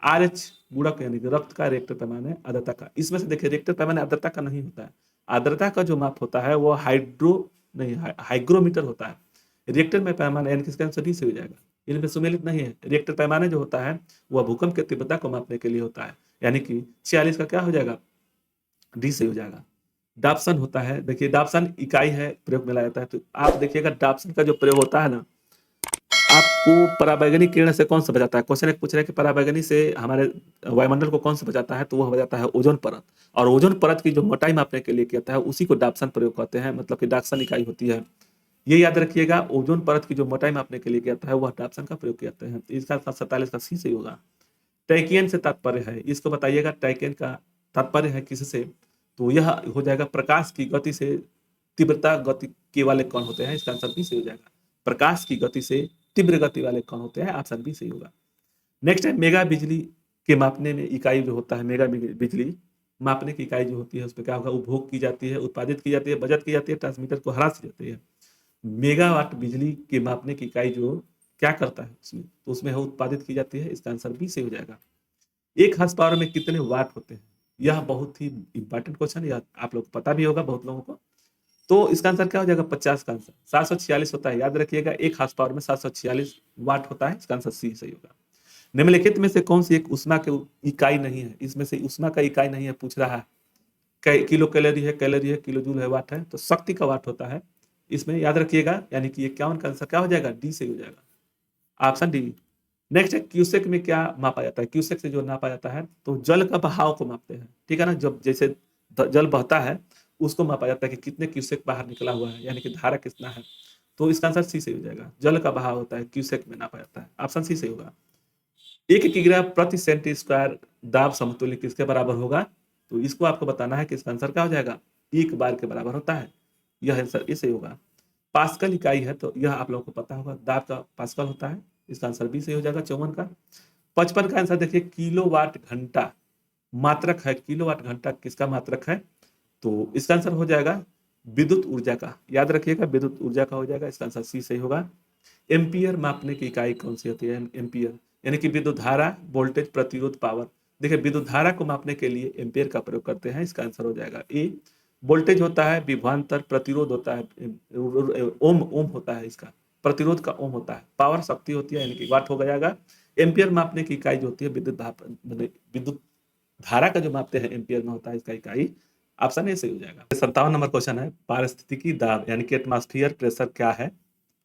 आर एच गुणक यानी कि रक्त का, रिएक्टर पैमाने आर्द्रता का। इसमें से देखिए रिएक्टर पैमाने आर्द्रता का नहीं होता है, आर्द्रता का जो माप होता है वो हाइग्रोमीटर होता है। रिएक्टर में पैमाना, यानी कि इसका आंसर डी से हो जाएगा, इनमें सुमेलित नहीं है। रिएक्टर पैमाने जो होता है वह भूकंप की तीव्रता को मापने के लिए होता है, यानी कि 46 का क्या हो जाएगा? डी से हो जाएगा। डाप्सन होता है, देखिए डाप्सन इकाई है, प्रयोग में लाया जाता है। तो आप देखिएगा डाप्सन का जो प्रयोग होता है ना, आपको पराबैंगनी किरण से कौन सा बचाता है? क्वेश्चन एक पूछ रहे हैं कि पराबैंगनी से हमारे वायुमंडल को कौन सा बचाता है, तो वह बचाता है ओजोन परत। और ओजोन परत की जो मोटाई मापने के लिए कहता है उसी को डाप्सन प्रयोग करते हैं, मतलब कि डाप्सन इकाई होती है। ये याद रखिएगा, ओजोन परत की जो मोटाई मापने के लिए कहता है वह डाप्सन का प्रयोग करते हैं। इसका 47 का सी सही होगा। टैकियन से तात्पर्य है, इसको बताइएगा टैकियन का तात्पर्य है किससे, तो यह हो जाएगा प्रकाश की गति से तीव्रता गति के वाले कण होते हैं, इसका आंसर बी सही हो जाएगा। प्रकाश की गति से तीव्र गति वाले कण होते हैं, ऑप्शन बी सही होगा। नेक्स्ट है मेगा बिजली के मापने में इकाई जो होता है, मेगा बिजली मापने की इकाई जो होती है उसमें क्या होगा, उपभोग की जाती है, उत्पादित की जाती है, बचत की जाती है, ट्रांसमीटर को हरास की जाती है। मेगावाट बिजली के मापने की इकाई जो क्या करता है उसमें, तो उसमें उत्पादित की जाती है, इसका आंसर बी सही हो जाएगा। एक हार्स पावर में कितने वाट होते हैं, यह बहुत ही इंपॉर्टेंट क्वेश्चन, यह आप लोग को पता भी होगा बहुत लोगों को। तो इसका आंसर क्या हो जाएगा, 50 का आंसर 746 होता है, याद रखिएगा एक हार्स पावर में 746 वाट होता है, इसका आंसर सी सही होगा। निम्नलिखित में से कौन सी एक उष्मा की इकाई नहीं है, इसमें से उष्मा का इकाई नहीं है पूछ रहा है। किलो कैलोरी है, किलो जूल है, वाट है, तो शक्ति का वाट होता है इसमें, याद रखिएगा। यानी कि 51 का आंसर क्या हो जाएगा, डी से हो जाएगा, ऑप्शन डी। नेक्स्ट है क्यूसेक में क्या मापा जाता है, क्यूसेक से जो नापा जाता है तो जल का बहाव को मापते हैं, ठीक है ना। जब जैसे जल बहता है उसको मापा जाता है कि कितने क्यूसेक बाहर निकला हुआ है, यानी कि धारा कितना है, तो इसका आंसर सी से हो जाएगा। जल का बहाव होता है क्यूसेक में नापा जाता है, ऑप्शन सी से होगा। 1 किग्रा प्रति सेंटी स्क्वायर दाब समतुल्य किसके बराबर होगा, तो इसको आपको बताना है कि इसका आंसर क्या हो जाएगा, 1 बार के बराबर होता है, यह आंसर इसे होगा। पास्कल इकाई है तो यह आप लोगों को पता होगा, दाब का पास्कल होता है, इसका आंसर बी सही हो जाएगा 54 का। 55 का आंसर देखिए, किलोवाट घंटा मात्रक है, किलोवाट घंटा किसका मात्रक है, तो इसका आंसर हो जाएगा विद्युत ऊर्जा का, याद रखिएगा विद्युत ऊर्जा का हो जाएगा, इसका आंसर सी सही होगा। एम्पियर मापने की इकाई कौन सी होती है, एम्पियर यानी कि विद्युत धारा, वोल्टेज, प्रतिरोध, पावर। देखिए विद्युत धारा को मापने के लिए एम्पियर का प्रयोग करते हैं, इसका आंसर हो जाएगा ए। वोल्टेज होता है विभवांतर, प्रतिरोध होता है ओम, ओम होता है इसका, प्रतिरोध का ओम होता है, पावर शक्ति होती है यानी कि वाट हो जाएगा। एम्पियर मापने की इकाई जो होती है विद्युत धारा का जो मापते हैं एम्पियर में होता है इसका इकाई, ऑप्शन ए सही हो जाएगा। 57 नंबर क्वेश्चन है, पारिस्थितिकी दाब यानी कि एटमॉस्फेयर प्रेशर क्या है,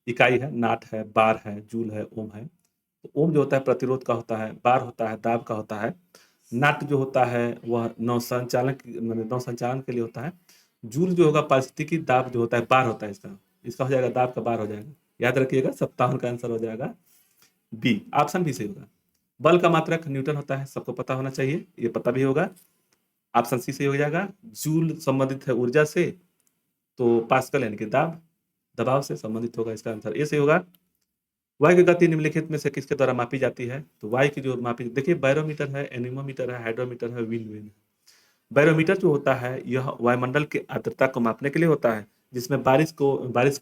इकाई है, नाट है, बार है, जूल है, ओम है। तो ओम जो होता है प्रतिरोध का होता है, बार होता है दाब का होता है, नाट जो होता है वह नौ संचालन के लिए होता है, जूल जो होगा पारिस्थितिकी दाब जो होता है बार होता है, इसका इसका हो जाएगा दाब का बार हो जाएगा, याद रखिएगा 57 का आंसर हो जाएगा बी, ऑप्शन बी सही होगा। बल का मात्रक न्यूटन होता है, सबको पता होना चाहिए, ये पता भी होगा, ऑप्शन सी सही हो जाएगा। जूल संबंधित है ऊर्जा से, तो पास्कल यानी कि दबाव से संबंधित होगा, इसका आंसर ए सही होगा। वायु की गति निम्नलिखित में से किसके द्वारा मापी जाती है, तो वायु की जो मापी, देखिए बैरोमीटर है, एनीमोमीटर है, हाइड्रोमीटर है, विंड वेन। बैरोमीटर जो होता है यह वायुमंडल की आर्द्रता को मापने के लिए होता है, जिसमें बारिश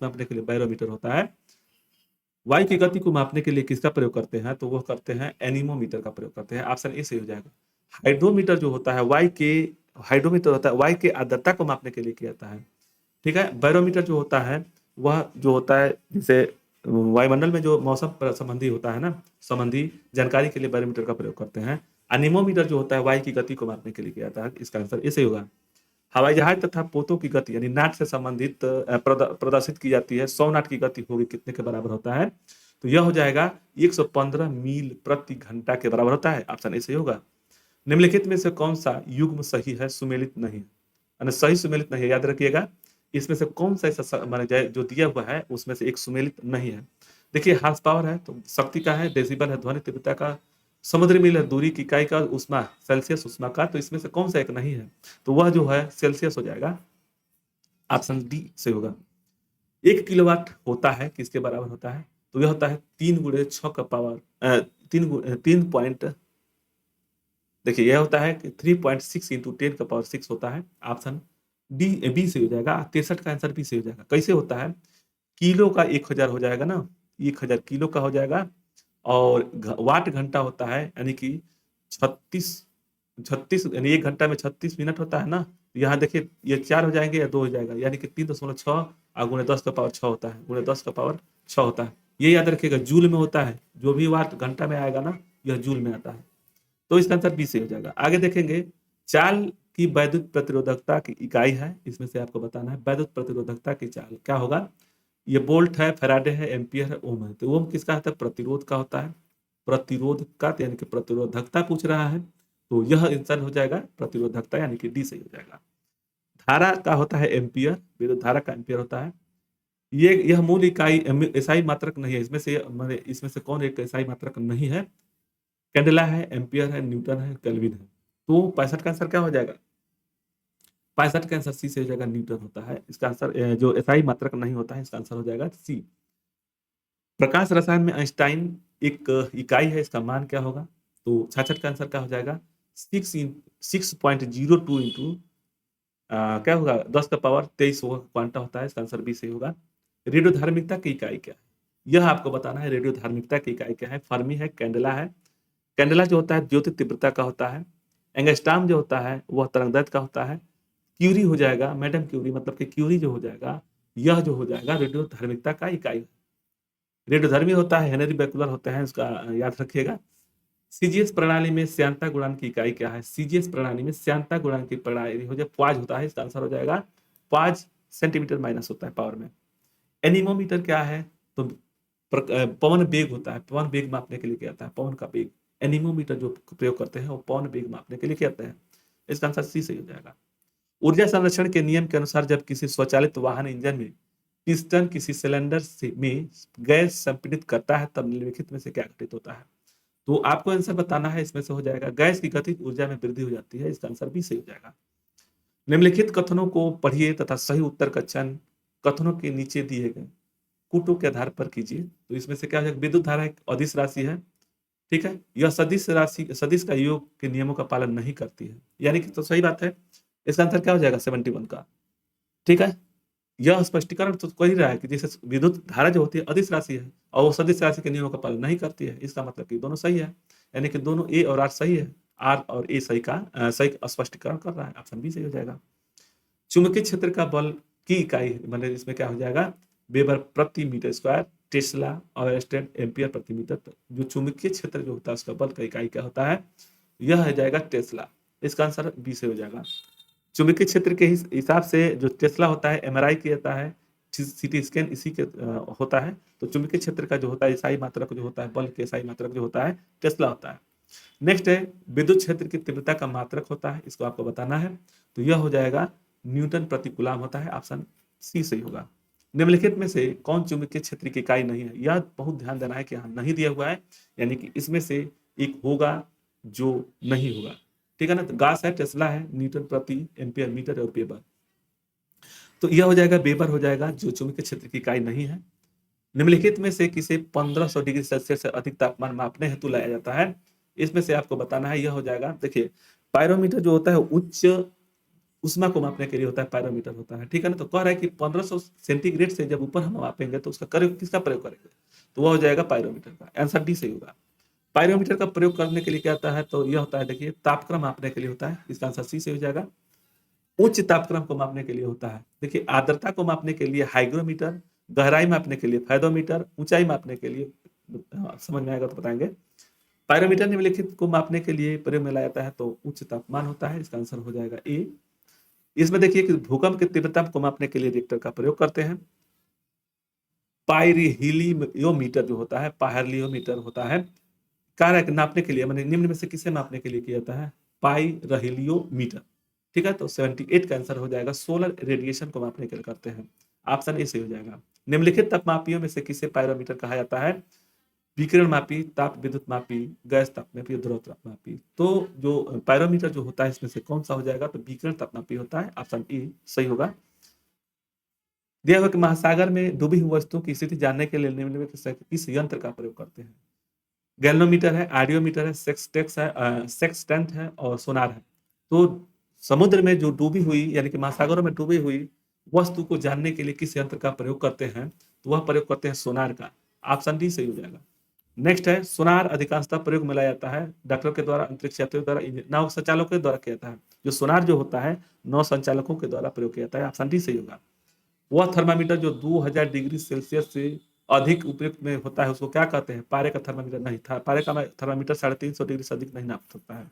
मापने के लिए बैरोमीटर होता है। वायु की गति को मापने के लिए किसका प्रयोग करते हैं, तो वो करते हैं एनीमोमीटर का प्रयोग करते हैं, ऑप्शन ए सही हो जाएगा। हाइड्रोमीटर जो होता है हाइड्रोमीटर होता है वायु की आर्द्रता को मापने के लिए किया जाता है, ठीक है। बैरोमीटर जो होता है वह जो होता है जैसे वायुमंडल में जो मौसम संबंधी होता है ना, संबंधी जानकारी के लिए बैरोमीटर का प्रयोग करते हैं। अनिमोमीटर जो होता है वायु की गति को मापने के लिए किया जाता है, इसका आंसर ऐसे होगा। हवाई जहाज तथा पोतों की गति यानी नाट से संबंधित प्रदर्शित की जाती है, 100 नाट की गति होगी कितने के बराबर होता है, तो यह हो जाएगा 115 मील प्रति घंटा के बराबर होता है, ऑप्शन ए सही होगा। निम्नलिखित में से कौन सा युग्म सही है, सुमेलित नहीं है, सही सुमेलित नहीं है, याद रखिएगा इसमें से कौन सा ऐसा माना जाए जो दिया हुआ है उसमें से एक सुमेलित नहीं है। देखिए हार्स पावर है तो शक्ति का है, डेसिबल है ध्वनि तीव्रता का, समुद्री मील है दूरी की इकाई का, उष्मा सेल्सियस उष्मा का, तो इसमें से कौन सा एक नहीं है, तो वह जो है सेल्सियस हो जाएगा, ऑप्शन डी से होगा। 1 किलोवाट होता है किसके बराबर होता है, तो यह होता है 3 × 6 का पावर 3 देखिए यह होता है 3.6 × 10⁶ होता है, ऑप्शन डी बी से हो जाएगा। 63 का आंसर बी से हो जाएगा। कैसे होता है, किलो का 1000 हो जाएगा ना, 1000 किलो का हो जाएगा, और वाट घंटा होता है यानी कि 36 36 यानी 1 घंटा में 36 मिनट होता है ना, यहाँ देखिए ये 4 हो जाएंगे या 2 हो जाएगा, यानी कि 3.6 और गुणे 10 का पावर 6 होता है, गुणे 10 का पावर 6 होता है। ये याद रखिएगा जूल में होता है, जो भी वाट घंटा में आएगा ना यह जूल में आता है, तो इसका आंसर बी से हो जाएगा। आगे देखेंगे चाल की वैद्युत प्रतिरोधकता की इकाई है, इसमें से आपको बताना है वैद्युत प्रतिरोधकता की चाल क्या होगा। ये वोल्ट है, फैराडे है, एम्पियर है, ओम है। तो ओम किसका होता है, प्रतिरोध का होता है, प्रतिरोध का यानी कि प्रतिरोधकता पूछ रहा है, तो यह आंसर हो जाएगा प्रतिरोधकता यानी कि डी सही हो जाएगा। धारा का होता है एम्पियर, विद्युत धारा का एम्पियर होता है। ये यह मूल इकाई एसआई मात्रक नहीं है, इसमें से कौन एक एसआई मात्रक नहीं है, कैंडेला है, एम्पियर है, न्यूटन है, केल्विन है। तो 65 का आंसर क्या हो जाएगा, 65 का आंसर सी से हो जाएगा, न्यूटन होता है इसका आंसर। जो एसआई मात्रक नहीं होता है इसका आंसर हो जाएगा सी। प्रकाश रसायन में आइंस्टाइन एक इकाई है, इसका मान क्या होगा, तो 66 का आंसर क्या हो जाएगा, 6.02 इंटू क्या होगा 10 का पावर 23 होगा, क्वांटा होता है, इसका आंसर बी सही होगा। रेडियो धार्मिकता की इकाई क्या है, यह आपको बताना है। रेडियो धार्मिकता की इकाई क्या है, फर्मी है, कैंडेला है। कैंडेला जो होता है ज्योति तीव्रता का होता है, एंगस्ट्रॉम जो होता है वह तरंगदैर्घ्य का होता है, क्यूरी हो जाएगा, मैडम क्यूरी मतलब कि क्यूरी जो हो जाएगा, यह जो हो जाएगा रेडियो धार्मिकता का इकाई। रेडियोधर्मी होता है, हेनरी बैकुलर होते हैं, उसका याद रखिएगा। सीजीएस प्रणाली में श्यानता गुणांक की इकाई क्या है, सीजीएस प्रणाली में श्यानता गुणांक की प्रणाली हो जाए प्वाज होता है, इसका आंसर हो जाएगा पांच सेंटीमीटर माइनस होता है पावर में। एनीमोमीटर क्या है, तो पवन वेग होता है, पवन वेग मापने के लिए क्या आता है, पवन का वेग। एनीमोमीटर जो प्रयोग करते हैं वो पवन वेग मापने के लिए क्या आता है, इसका आंसर सी सही हो जाएगा। ऊर्जा संरक्षण के नियम के अनुसार जब किसी स्वचालित वाहन इंजन में पिस्टन किसी सिलेंडर से में गैस संपीड़ित करता है तब निम्नलिखित में से क्या घटित होता है, तो आपको आंसर बताना है। इसमें से हो जाएगा गैस की गतिज ऊर्जा में वृद्धि हो जाती है, इसका आंसर भी सही हो जाएगा। निम्नलिखित कथनों को पढ़िए तथा सही उत्तर का चयन कथनों के नीचे दिए गए कूटों के आधार पर कीजिए। तो इसमें से क्या हो जाएगा, विद्युत धारा एक अदिश राशि है, ठीक है, यह सदिश राशि सदिश का योग के नियमों का पालन नहीं करती है, यानी कि तो सही बात है, इसका आंसर क्या हो जाएगा 71 का, ठीक है। यह स्पष्टीकरण तो कर ही रहा है कि जैसे विद्युत धारा जो होती है अदिश राशि है और वो सदिश राशि के नियमों का पालन नहीं करती है, इसका मतलब कि दोनों सही है, यानी कि दोनों ए और आर सही है, आर और ए सही का सही स्पष्टीकरण कर रहा है, ऑप्शन बी सही हो जाएगा। चुंबकीय क्षेत्र का बल की इकाई मतलब इसमें क्या हो जाएगा, वेबर प्रति मीटर स्क्वायर, टेस्ला और एम्पियर प्रति मीटर। जो चुंबकीय क्षेत्र जो होता है उसका बल का इकाई क्या होता है, यह हो जाएगा टेस्ला, इसका आंसर बी से हो जाएगा। चुंबकीय क्षेत्र के हिसाब से जो टेस्ला होता है एमआरआई किया जाता है, सीटी स्कैन इसी के होता है। तो चुंबकीय क्षेत्र का जो होता है इसाई मात्रक जो होता है, बल के इसाई मात्रक जो होता है टेस्ला होता है। नेक्स्ट है विद्युत क्षेत्र की तीव्रता का मात्रक होता है, इसको आपको बताना है, तो यह हो जाएगा न्यूटन प्रति कूलम होता है, ऑप्शन सी सही होगा। निम्नलिखित में से कौन चुंबकीय क्षेत्र की इकाई नहीं है, यह बहुत ध्यान देना है कि यहाँ नहीं दिया हुआ है, यानी कि इसमें से एक होगा जो नहीं होगा, ठीक है ना। तो गास है, टेस्ला है, न्यूटन प्रति एम्पियर मीटर और वेबर, तो यह हो जाएगा वेबर हो जाएगा जो चुंबकीय क्षेत्र की इकाई नहीं है। निम्नलिखित में से किसे 1500 डिग्री सेल्सियस से अधिक तापमान मापने हेतु लाया जाता है, इसमें से आपको बताना है, यह हो जाएगा देखिए पायरोमीटर जो होता है उच्च उष्मा को मापने के लिए होता है, पायरोमीटर होता है, ठीक है ना। तो कह रहा है कि 1500 सेंटीग्रेड से जब ऊपर हम मापेंगे तो उसका किसका प्रयोग करेंगे, तो वह हो जाएगा पायरोमीटर का, आंसर डी सही होगा। पायरोमीटर का प्रयोग करने के लिए क्या होता है, तो यह होता है देखिए तापक्रम मापने के लिए होता है, इसका आंसर सी से हो जाएगा। उच्च तापक्रम को मापने के लिए होता है, देखिए आर्द्रता को मापने के लिए हाइग्रोमीटर, गहराई मापने के लिए फेदोमीटर, ऊंचाई मापने के लिए समझ में आएगा तो बताएंगे। पायरोमीटर निम्नलिखित को मापने के लिए प्रयोग में लाया जाता है, तो उच्च तापमान होता है, इसका आंसर हो जाएगा ए। इसमें देखिए कि भूकंप की तीव्रता को मापने के लिए रिक्टर का प्रयोग करते हैं। पायरिहीलियोमीटर जो होता है, पायरिलियोमीटर होता है, कार्य नापने के लिए मैंने निम्न में से किसे मापने के लिए किया जाता है, पायरिलियोमीटर, ठीक है। तो 78 का आंसर हो जाएगा सोलर रेडिएशन को मापने के लिए करते हैं, ऑप्शन ए से हो जाएगा। निम्नलिखित तापमापियों में से किसे पायरोमीटर कहा जाता है, विकिरण मापी, ताप विद्युत मापी, गैस तापमापी, ध्रुव तापमापी। तो जो पायरोमीटर जो होता है इसमें से कौन सा हो जाएगा, तो विकिरण तापमापी होता है, ऑप्शन ए सही होगा। दिया हुआ कि महासागर में डूबी हुई वस्तुओं की स्थिति जानने के लिए निम्न में से किस यंत्र का प्रयोग करते हैं, गैल्वेनोमीटर है, आडियोमीटर है, सेक्सटेंट है और सोनार है। तो समुद्र में जो डूबी हुई यानी कि महासागरों में डूबी हुई वस्तु को जानने के लिए किस यंत्र का प्रयोग करते हैं, तो वह प्रयोग करते हैं सोनार का, ऑप्शन डी सही हो जाएगा। नेक्स्ट है सोनार अधिकांशतः प्रयोग में लाया जाता है डॉक्टरों के द्वारा, अंतरिक्ष यात्रियों द्वारा, नाव संचालकों के द्वारा किया जाता है। जो सोनार जो होता है नौ संचालकों के द्वारा प्रयोग किया जाता है, ऑप्शन डी सही होगा। वह थर्मामीटर जो 2000 डिग्री सेल्सियस से अधिक उपयुक्त में होता है उसको क्या कहते हैं, पारे का थर्मामीटर नहीं था, पारे का थर्मामीटर 350 डिग्री से अधिक नहीं नाप सकता है।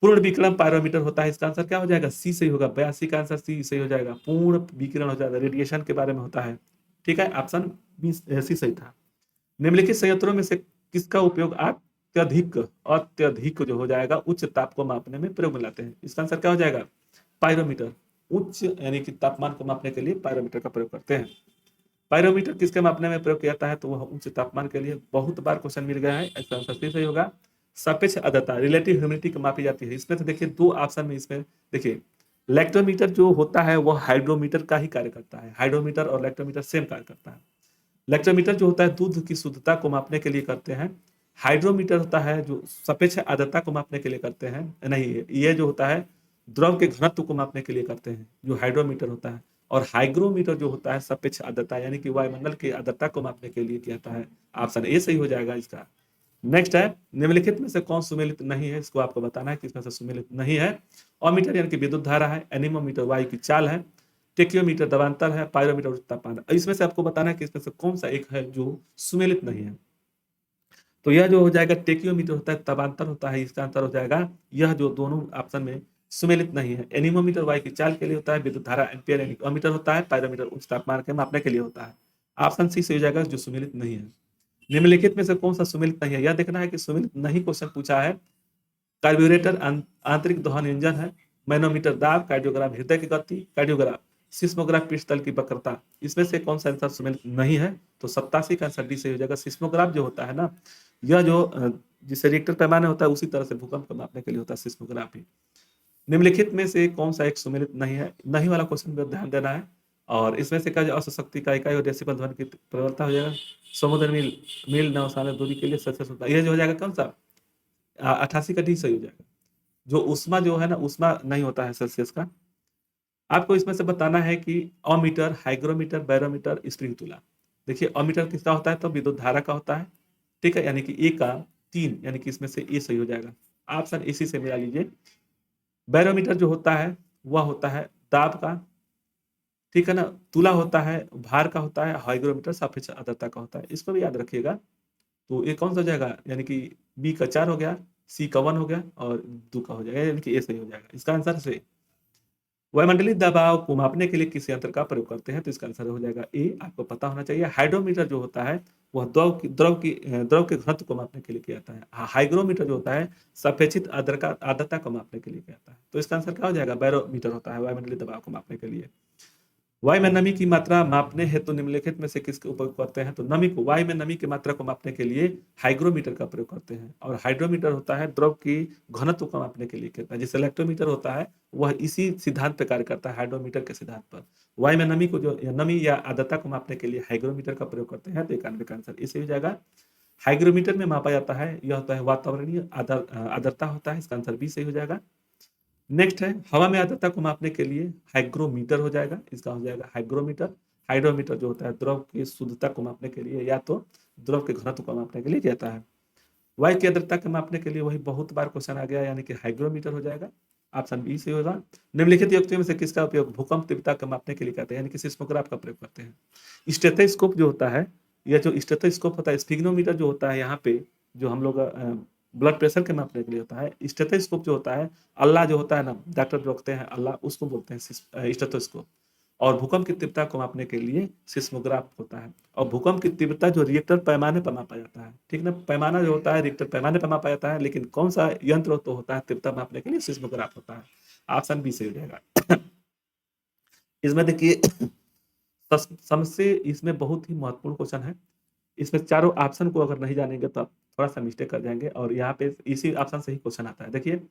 पूर्ण विकिरण पायरोमीटर होता है, इसका आंसर क्या हो जाएगा? सी सही होगा। 82 का आंसर सी सही हो जाएगा। पूर्ण विकिरण हो जाएगा, रेडिएशन के बारे में होता है। ठीक है, ऑप्शन बी सी सही था। निम्नलिखित संयंत्रों में से किसका उपयोग अत्यधिक अत्यधिक जो हो जाएगा उच्च ताप को मापने में प्रयोग में लाते हैं? इसका आंसर क्या हो जाएगा? पायरोमीटर। उच्च यानी कि तापमान को मापने के लिए पायरोमीटर का प्रयोग करते हैं। पायरोमीटर किसके मापने में प्रयोग किया जाता है? तो वह उच्च तापमान के लिए। बहुत बार क्वेश्चन मिल गया है, इसका आंसर सही होगा। सापेक्ष आर्द्रता, रिलेटिव ह्यूमिडिटी को मापी जाती है। इसमें तो देखिए दो ऑप्शन में, इसमें देखिए लैक्टोमीटर जो होता है वह हाइड्रोमीटर का ही कार्य करता है। हाइड्रोमीटर और लैक्टोमीटर सेम कार्य करता है। लैक्टोमीटर जो होता है दूध की शुद्धता को मापने के लिए करते हैं। हाइड्रोमीटर होता है जो सापेक्ष आर्द्रता को मापने के लिए करते हैं। नहीं, ये जो होता है द्रव के घनत्व को मापने के लिए करते हैं, जो हाइड्रोमीटर होता है। और हाइग्रोमीटर जो होता है सापेक्ष आर्द्रता यानी कि वायुमंडल की आर्द्रता को मापने के लिए किया जाता है। ऑप्शन ए सही हो जाएगा इसका। नेक्स्ट है, निम्नलिखित में से कौन सुमेलित नहीं है? इसको आपको बताना है कि इसमें से सुमेलित नहीं है। ओमीटर यानी कि विद्युत धारा है। एनीमोमीटर वायु की चाल है। टेक्योमीटर दबांतर है। पायरोमीटर उच्च तापमान है। इसमें से आपको बताना है कि इसमें से कौन सा एक है जो सुमेलित नहीं है। तो यह जो हो जाएगा टेक्योमीटर होता है, तबांतर होता है, इसका आंसर हो जाएगा यह जो दोनों ऑप्शन में सुमेलित नहीं है। एनीमोमीटर वायु की चाल के लिए होता है। विद्युत धारा एम्पियर यानी ओमीटर होता है। पायरोमीटर उच्च तापमान के मापने के लिए होता है। ऑप्शन सी से हो जाएगा जो सुमेलित नहीं है। निम्नलिखित में से कौन सा सुमेलित नहीं है? यह देखना है कि सुमेलित नहीं क्वेश्चन पूछा है। कार्बोरेटर आंतरिक दहन इंजन है। मैनोमीटर दाब, कार्डियोग्राफ हृदय की गति, कार्डियोग्राफ सिस्मोग्राफ पृष्ठतल की वक्रता। इसमें से कौन सा आंसर सुमेलित नहीं है? तो 87 का आंसर डी से हो जाएगा। सिस्मोग्राफ जो होता है ना, यह जो जिसे रिक्टर पैमाने होता है उसी तरह से भूकंप को मापने के लिए होता है सिस्मोग्राफी। निम्नलिखित में से कौन सा एक सुमेलित नहीं है? नहीं वाला क्वेश्चन पर ध्यान देना है। और इसमें से क्या औसत का इकाई और डेसिबल ध्वनि की प्रबलता हो जाएगा। समुद्र मील मील 9 साल दूरी के लिए सेल्सियस होता है। यह जो हो जाएगा कौन सा? 88 का डी सही हो जाएगा। जो उष्मा जो है ना, उष्मा नहीं होता है सेल्सियस का। आपको इसमें से बताना है कि अमीटर, हाइग्रोमीटर, बैरोमीटर, स्प्रिंग तुला। देखिए अमीटर किसका होता है? तो विद्युत धारा का होता है। ठीक है, यानी कि ए का 3, यानी कि इसमें से ए सही हो जाएगा। ऑप्शन इसी से मिला लीजिए। बैरोमीटर जो होता है वह होता है दाब का। ठीक है ना, तुला होता है भार का होता है। हाइग्रोमीटर सापेक्ष आर्द्रता का होता है। इसको भी याद रखिएगा। तो ये कौन सा हो जाएगा? यानी कि बी का 4 हो गया, सी का 1 हो गया और 2 का हो जाएगा, यानी कि ए सही हो जाएगा। इसका आंसर से वायुमंडलीय दबाव को मापने के लिए किस यंत्र का प्रयोग करते हैं? तो इसका आंसर हो जाएगा ए। आपको पता होना चाहिए। हाइड्रोमीटर जो होता है वह द्रव के घनत्व को मापने के लिए किया जाता है। हाइग्रोमीटर जो होता है सापेक्षित आर्द्रता को मापने के लिए किया जाता है। तो इसका आंसर क्या हो जाएगा? बैरोमीटर होता है वायुमंडलीय दबाव को मापने के लिए। वायु में नमी की मात्रा मापने हेतु निम्नलिखित में से किसका उपयोग करते हैं? तो नमी को, वायु में नमी की मात्रा को मापने के लिए हाइग्रोमीटर का प्रयोग करते हैं। और हाइड्रोमीटर होता है द्रव की घनत्व को मापने के लिए करता है। जैसे इलेक्ट्रोमीटर होता है वह इसी सिद्धांत पर कार्य करता है, हाइड्रोमीटर के सिद्धांत पर। वायु में नमी को जो नमी या आर्द्रता को मापने के लिए हाइग्रोमीटर का प्रयोग करते हैं। तो 91 का आंसर इसे हो जाएगा। हाइग्रोमीटर में मापा जाता है, यह होता है वातावरणीय आर्द्रता होता है। इसका आंसर बी सही हो जाएगा। नेक्स्ट है, हवा में आर्द्रता को मापने के लिए हाइग्रोमीटर हो जाएगा। इसका हो जाएगा हाइग्रोमीटर। हाइड्रोमीटर जो होता है द्रव की शुद्धता को मापने के लिए या तो द्रव के घनत्व को मापने के लिए किया जाता है। वायु की आर्द्रता को मापने के लिए वही बहुत बार क्वेश्चन आ गया, यानी कि हाइग्रोमीटर हो जाएगा। ऑप्शन बी से होगा। निम्नलिखित युक्तियों में से किसका उपयोग भूकंप तीव्रता को मापने के लिए करते हैं? यानी कि सिस्मोग्राफ का प्रयोग करते हैं। स्टेथोस्कोप जो होता है, यह जो स्टेथोस्कोप होता है, स्फिग्नोमीटर जो होता है, यहाँ पे जो हम लोग ब्लड प्रेशर के मापने के लिए होता है। स्टेथोस्कोप जो होता है, अल्लाह जो होता है ना, डॉक्टर जो रखते हैं अल्लाह, उसको बोलते हैं स्टेथोस्कोप। और भूकंप की तीव्रता को मापने के लिए सिस्मोग्राफ होता है। और भूकंप की तीव्रता जो रिएक्टर पैमाने पर मापा जाता है, ठीक ना, पैमाना जो होता है रिएक्टर पैमाने पर मापा जाता है, लेकिन कौन सा यंत्र तो होता है तीव्रता मापने के लिए? सिस्मोग्राफ होता है। ऑप्शन बी से हो जाएगा। इसमें देखिए सबसे इसमें बहुत ही महत्वपूर्ण क्वेश्चन है। इसमें चारों ऑप्शन को अगर नहीं जानेंगे तो आप थोड़ा सा मिस्टेक कर जाएंगे। और यहाँ पे इसी ऑप्शन से ही क्वेश्चन आता है। देखिए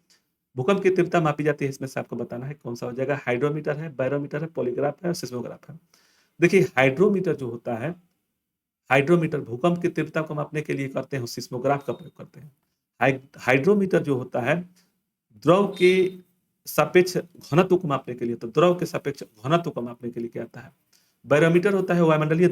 भूकंप की तीव्रता मापी जाती है, इसमें से आपको बताना है कौन सा हो जाएगा। हाइड्रोमीटर है, बैरोमीटर है, पॉलीग्राफ है और सिस्मोग्राफ है। देखिए हाइड्रोमीटर जो होता है, हाइड्रोमीटर भूकंप की तीव्रता को मापने के लिए करते हैं, सिस्मोग्राफ का प्रयोग करते हैं। हाइड्रोमीटर जो होता है द्रव के सापेक्ष घनत्व को मापने के लिए, तो द्रव के सापेक्ष घनत्व को मापने के लिए क्या आता है। बैरोमीटर होता है वायुमंडलीय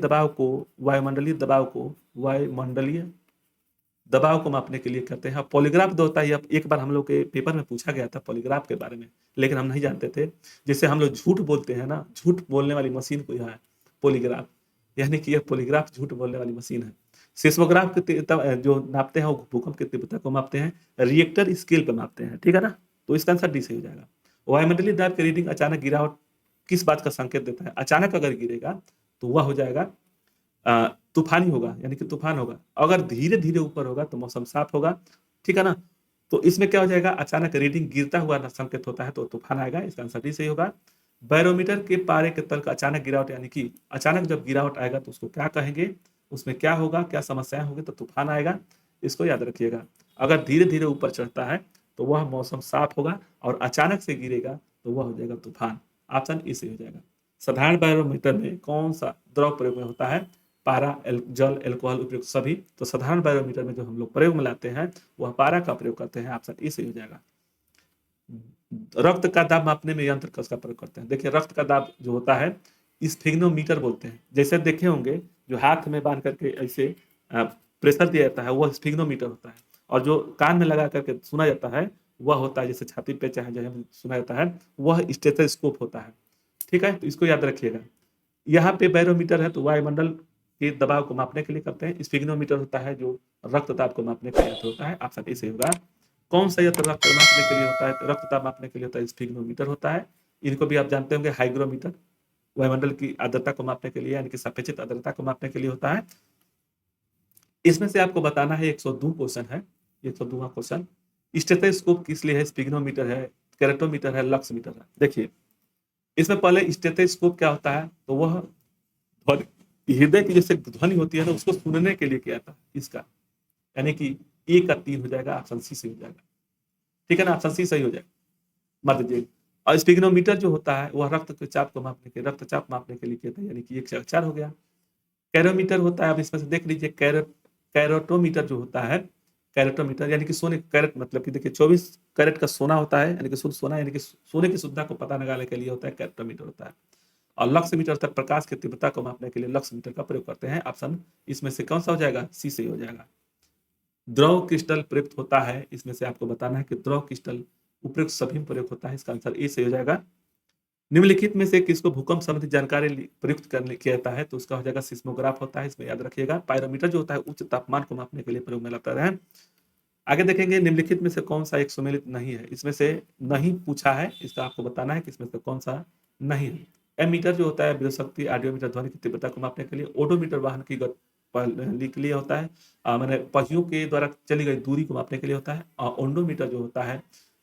दबाव को मापने के लिए करते हैं। पॉलीग्राफ जो होता है, एक बार हम लोग के पेपर में पूछा गया था पॉलीग्राफ के बारे में, लेकिन हम नहीं जानते थे। जैसे हम लोग झूठ बोलते हैं ना, झूठ बोलने वाली मशीन को यह है पॉलीग्राफ, यानी कि यह पॉलीग्राफ झूठ बोलने वाली मशीन है। सिस्मोग्राफ जो नापते हैं वो भूकंप की तीव्रता को मापते हैं, रिएक्टर स्केल पर मापते हैं, ठीक है ना। तो इसका आंसर डी सही हो जाएगा। वायुमंडलीय दाब की रीडिंग अचानक गिरावट किस बात का संकेत देता है? अचानक अगर गिरेगा तो वह हो जाएगा तूफानी होगा, यानी कि तूफान होगा। अगर धीरे धीरे ऊपर होगा तो मौसम साफ होगा, ठीक है ना। तो इसमें क्या हो जाएगा, अचानक रीडिंग गिरता हुआ संकेत होता है तो तूफान आएगा, इसका आंसर डी सही होगा। बैरोमीटर के पारे के तल का अचानक गिरावट, यानी कि अचानक जब गिरावट आएगा तो उसको क्या कहेंगे, उसमें क्या होगा, क्या समस्याएं होगी, तो तूफान आएगा, इसको याद रखिएगा। अगर धीरे धीरे ऊपर चढ़ता है तो वह मौसम साफ होगा, और अचानक से गिरेगा तो वह हो जाएगा तूफान। ऑप्शन ई सही हो जाएगा। साधारण बैरोमीटर में कौन सा द्रव प्रयोग में होता है? पारा, जल, एल्कोहल, उपयुक्त सभी। तो साधारण बैरोमीटर में जो हम लोग प्रयोग में लाते हैं वह पारा का प्रयोग करते हैं, ऑप्शन ई सही हो जाएगा। रक्त का दाब मापने में यंत्र किसका प्रयोग करते हैं? देखिए, रक्त का दाब जो होता है स्फिग्नोमीटर बोलते हैं। जैसे देखे होंगे जो हाथ में बांध करके ऐसे प्रेशर दिया जाता है वह स्फिग्नोमीटर होता है, और जो कान में लगा करके सुना जाता है वह होता है, जैसे छाती पे चाहे जहाँ सुना जाता है, वह स्टेथोस्कोप होता है। ठीक है, तो इसको याद रखिएगा। यहाँ पे बैरोमीटर है तो वायुमंडल के दबाव को मापने के लिए करते हैं। स्फिग्नोमीटर होता है जो रक्तदाब को मापने का यंत्र होता है, ऑप्शन ए सही होगा। कौन सा यंत्र रक्त मापने के लिए होता है? तो रक्तदाब मापने के लिए होता है स्फिग्नोमीटर होता है। इनको भी आप जानते होंगे हाइग्रोमीटर, वायुमंडल की आर्द्रता को मापने के लिए, यानी कि सापेक्षिक आर्द्रता को मापने के लिए होता है। इसमें से आपको बताना है 102 क्वेश्चन है, 102वां क्वेश्चन। स्टेथोस्कोप किस लिए है? स्फिग्नोमीटर है, केरेटोमीटर है, लक्स मीटर है। देखिए, इसमें पहले स्टेथोस्कोप क्या होता है, तो वह हृदय की जैसे ध्वनि होती है ना, उसको सुनने के लिए किया था इसका, यानी कि ए का 3 हो जाएगा, ऑप्शन सी सही हो जाएगा। ठीक है ना, ऑप्शन सी सही हो जाएगा, मत दीजिए। और स्फिग्नोमीटर जो होता है वह रक्त के चाप को मापने के, रक्तचाप मापने के लिए किया था, यानी कि 1 से 4 हो गया। कैरोमीटर होता है, अब इसमें से देख लीजिए, कैरोटोमीटर जो होता है, कैरेटोमीटर यानी कि सोने, कैरेट मतलब कि देखिए 24 कैरेट का सोना होता है, यानी कि शुद्ध सोना, यानी कि सोने की शुद्धता को पता लगाने के लिए होता है, कैरेटोमीटर होता है। और लक्स मीटर तक प्रकाश की तीव्रता को मापने के लिए लक्स मीटर का प्रयोग करते हैं। ऑप्शन इसमें से कौन सा हो जाएगा? सी सही हो जाएगा। द्रव क्रिस्टल प्रयुक्त होता है, इसमें से आपको बताना है कि द्रव क्रिस्टल उपयुक्त सभी में प्रयोग होता है, इसका आंसर ए सही हो जाएगा। निम्नलिखित में से किसको भूकंप संबंधी जानकारी प्रयुक्त करने किया जाता है? तो उसका हो जाएगा सिस्मोग्राफ होता है, इसमें याद रखिएगा। पायरोमीटर जो होता है उच्च तापमान को मापने के लिए प्रयोग में लाता है। आगे देखेंगे, निम्नलिखित में से कौन सा एक सुमेलित नहीं है? इसमें से नहीं पूछा है, इसका आपको बताना है कि इसमें से कौन सा नहीं है। एमीटर जो होता है विद्युत शक्ति, ऑडियोमीटर ध्वनि की तीव्रता को मापने के लिए, ओडोमीटर वाहन की गति के लिए होता है, मैंने पहियों के द्वारा चली गई दूरी को मापने के लिए होता है। और ओंडोमीटर जो होता है,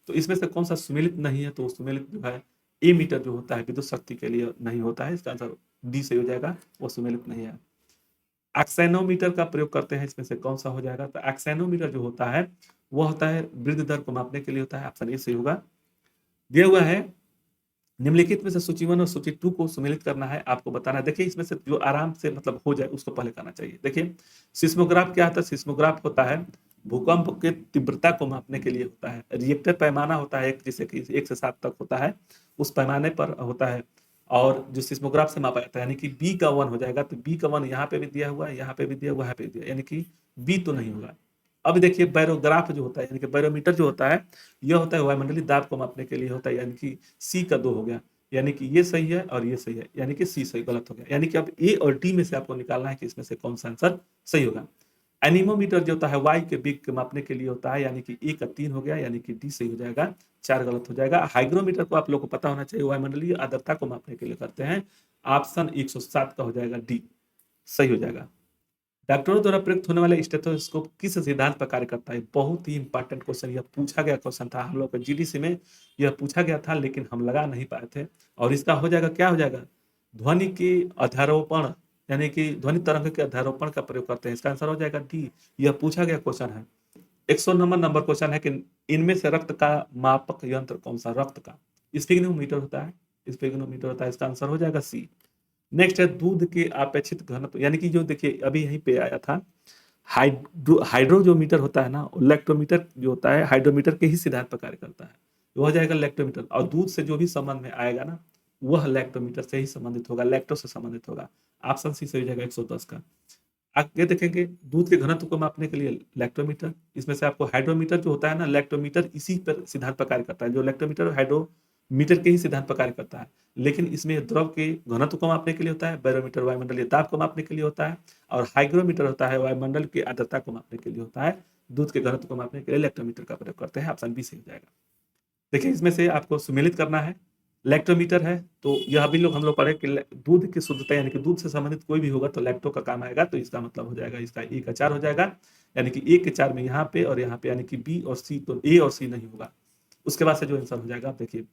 तो इसमें से कौन सा सुमेलित नहीं है? तो सुमेलित जो है ए मीटर जो होता है विद्युत शक्ति के लिए नहीं होता है, इसका आंसर डी से हो जाएगा, वो सुमेलित नहीं है। एक्सेनोमीटर का प्रयोग करते हैं, इसमें से कौन सा हो जाएगा? तो एक्सेनोमीटर जो होता है वो होता है वृद्धि दर को मापने के लिए होता है, ऑप्शन ए सही होगा। दिया हुआ है निम्नलिखित में से सूची 1 और सूची 2 को सम्मिलित करना है, आपको बताना है। देखिए, इसमें से जो आराम से मतलब हो जाए उसको पहले करना चाहिए। देखिए, सिस्मोग्राफ क्या होता है? सिस्मोग्राफ होता है भूकंप के तीव्रता को मापने के लिए होता है। रिएक्टर पैमाना होता है, जैसे कि 1 से 7 तक होता है, उस पैमाने पर होता है, और जो सिस्मोग्राफ से मापा जाता है, यानी कि बी का 1 हो जाएगा। तो बी का 1 यहाँ पे भी दिया हुआ है, यहाँ पे भी दिया हुआ है, यहाँ पे भी दिया, यानी कि बी तो नहीं होगा। अब देखिए, बैरोग्राफ जो होता है, यानी कि बैरोमीटर जो होता है, यह होता है वायुमंडलीय दाब को मापने के लिए होता है, यानी कि सी का 2 हो गया, यानी कि ये सही है और ये सही है, यानी कि सी सही गलत हो गया। यानी कि अब ए और डी में से आपको निकालना है कि इसमें से कौन सा आंसर सही होगा। एनीमोमीटर जो होता है वायु के वेग के मापने के लिए होता है, यानी कि ए का 3 हो गया, यानी कि डी सही हो जाएगा, 4 गलत हो जाएगा। हाइग्रोमीटर को आप लोग को पता होना चाहिए, वायुमंडलीय आर्द्रता को मापने के लिए करते हैं, ऑप्शन 107 का हो जाएगा, डी सही हो जाएगा। डॉक्टरों द्वारा प्रयुक्त होने वाले स्टेथोस्कोप किस सिद्धांत पर कार्य करता है? बहुत ही इंपॉर्टेंट क्वेश्चन, यह पूछा गया क्वेश्चन था हम लोग के जीडीसी में, यह पूछा गया था लेकिन हम लगा नहीं पाए थे। और इसका हो जाएगा, क्या हो जाएगा? ध्वनि की अध्यारोपण, यानी कि ध्वनि तरंग के अध्यारोपण का प्रयोग करते हैं, इसका आंसर हो जाएगा डी। यह पूछा गया क्वेश्चन है। 109 नंबर क्वेश्चन है कि इनमें से रक्त का मापक यंत्र कौन सा? रक्त का स्फिग्नोमीटर होता है, स्फिग्नोमीटर होता है, इसका आंसर हो जाएगा सी। नेक्स्ट है दूध के अपेक्षित घनत्व, यानी कि जो देखिए अभी यहीं पे आया था, हाइड्रो जो मीटर होता है ना, लैक्टोमीटर जो होता है हाइड्रोमीटर के ही सिद्धांत पर कार्य करता है, वो हो जाएगा लैक्टोमीटर। और दूध से जो भी संबंध में आएगा ना, वह लैक्टोमीटर से ही संबंधित होगा, लैक्टो से संबंधित होगा, ऑप्शन सी सही हो जाएगा 110 का। आगे देखेंगे, दूध के घनत्व को मापने के लिए लैक्टोमीटर, इसमें से आपको हाइड्रोमीटर जो होता है ना, लैक्टोमीटर इसी पर सिद्धांत पर कार्य करता है, जो लैक्टोमीटर हाइड्रोमीटर के ही सिद्धांत पर कार्य करता है, लेकिन इसमें द्रव के घनत्व को मापने के लिए होता है। बैरोमीटर वायुमंडलीय दाब को मापने के लिए होता है, और हाइग्रोमीटर होता है वायुमंडल की आर्द्रता को मापने के लिए होता है। दूध के घनत्व को मापने के लिए लैक्टोमीटर का प्रयोग करते हैं, ऑप्शन बी सही हो जाएगा। देखिए इसमें से आपको सुमेलित करना है। लैक्टोमीटर है, तो यह भी लोग हम लोग पढ़े कि दूध की शुद्धता यानी कि दूध से संबंधित कोई भी होगा तो लैक्टो का काम आएगा, तो इसका मतलब हो जाएगा इसका ए का 4 हो जाएगा, यानी कि ए के 4 में यहाँ पे और यहाँ पे, यानी कि बी और सी, तो ए और सी नहीं होगा। उसके बाद से जो आंसर हो जाएगा आप देखिए,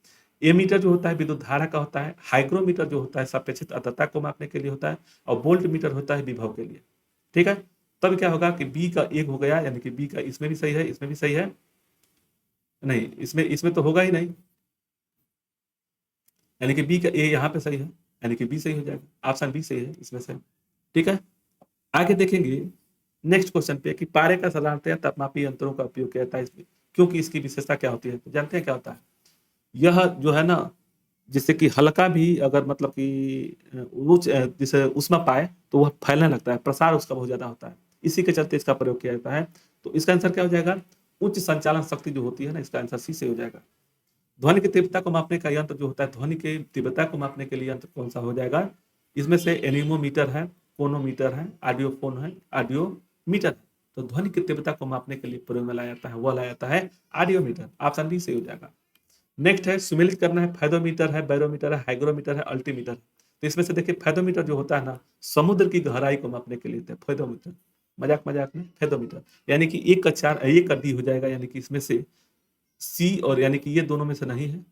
एमीटर जो होता है विद्युत धारा का होता है, हाइग्रोमीटर जो होता है सापेक्षिक आर्द्रता को मापने के लिए होता है, और वोल्ट मीटर होता है विभव के लिए। ठीक है, तब क्या होगा कि बी का 1 हो गया, यानी कि बी का इसमें भी सही है, इसमें भी सही है, नहीं इसमें इसमें तो होगा ही नहीं, यानी कि बी का ए यहाँ पे सही है, यानी कि बी सही हो जाएगा, ऑप्शन बी सही है इसमें से। ठीक है, आगे देखेंगे नेक्स्ट क्वेश्चन पे कि पारे का साधारणतया तापमापी यंत्रों का उपयोग किया जाता है इसमें, क्योंकि इसकी विशेषता क्या होती है, तो जानते हैं क्या होता है, यह जो है ना, जिससे कि हल्का भी अगर मतलब कि जैसे उष्मा पाए तो वह फैलने लगता है, प्रसार उसका बहुत ज्यादा होता है, इसी के चलते इसका प्रयोग किया जाता है। तो इसका आंसर क्या हो जाएगा, उच्च संचालन शक्ति जो होती है ना, इसका आंसर सी से हो जाएगा। ध्वनि की तीव्रता को मापने का यंत्र जो होता है, ध्वनि की तीव्रता को मापने के लिए यंत्र कौन सा हो जाएगा, इसमें से एनीमोमीटर है, फोनोमीटर है, ऑडियोफोन है, ऑडियोमीटर है। तो ध्वनि की तीव्रता को मापने के लिए प्रयोग में लाया जाता है, वह लाया जाता है ऑडियोमीटर, ऑप्शन डी से हो जाएगा। नेक्स्ट है सुमेलित करना है, फैदोमीटर है, बैरोमीटर है, हाइग्रोमीटर है, अल्टीमीटर। तो इसमें से देखिए फैदोमीटर जो होता है ना, समुद्र की गहराई को मापने के लिए फैदोमीटर, मजाक मजाक में फैदोमीटर, यानी कि एक का 4 एक का डी हो जाएगा, यानी कि इसमें से सी और यानी कि ये दोनों में से नहीं है,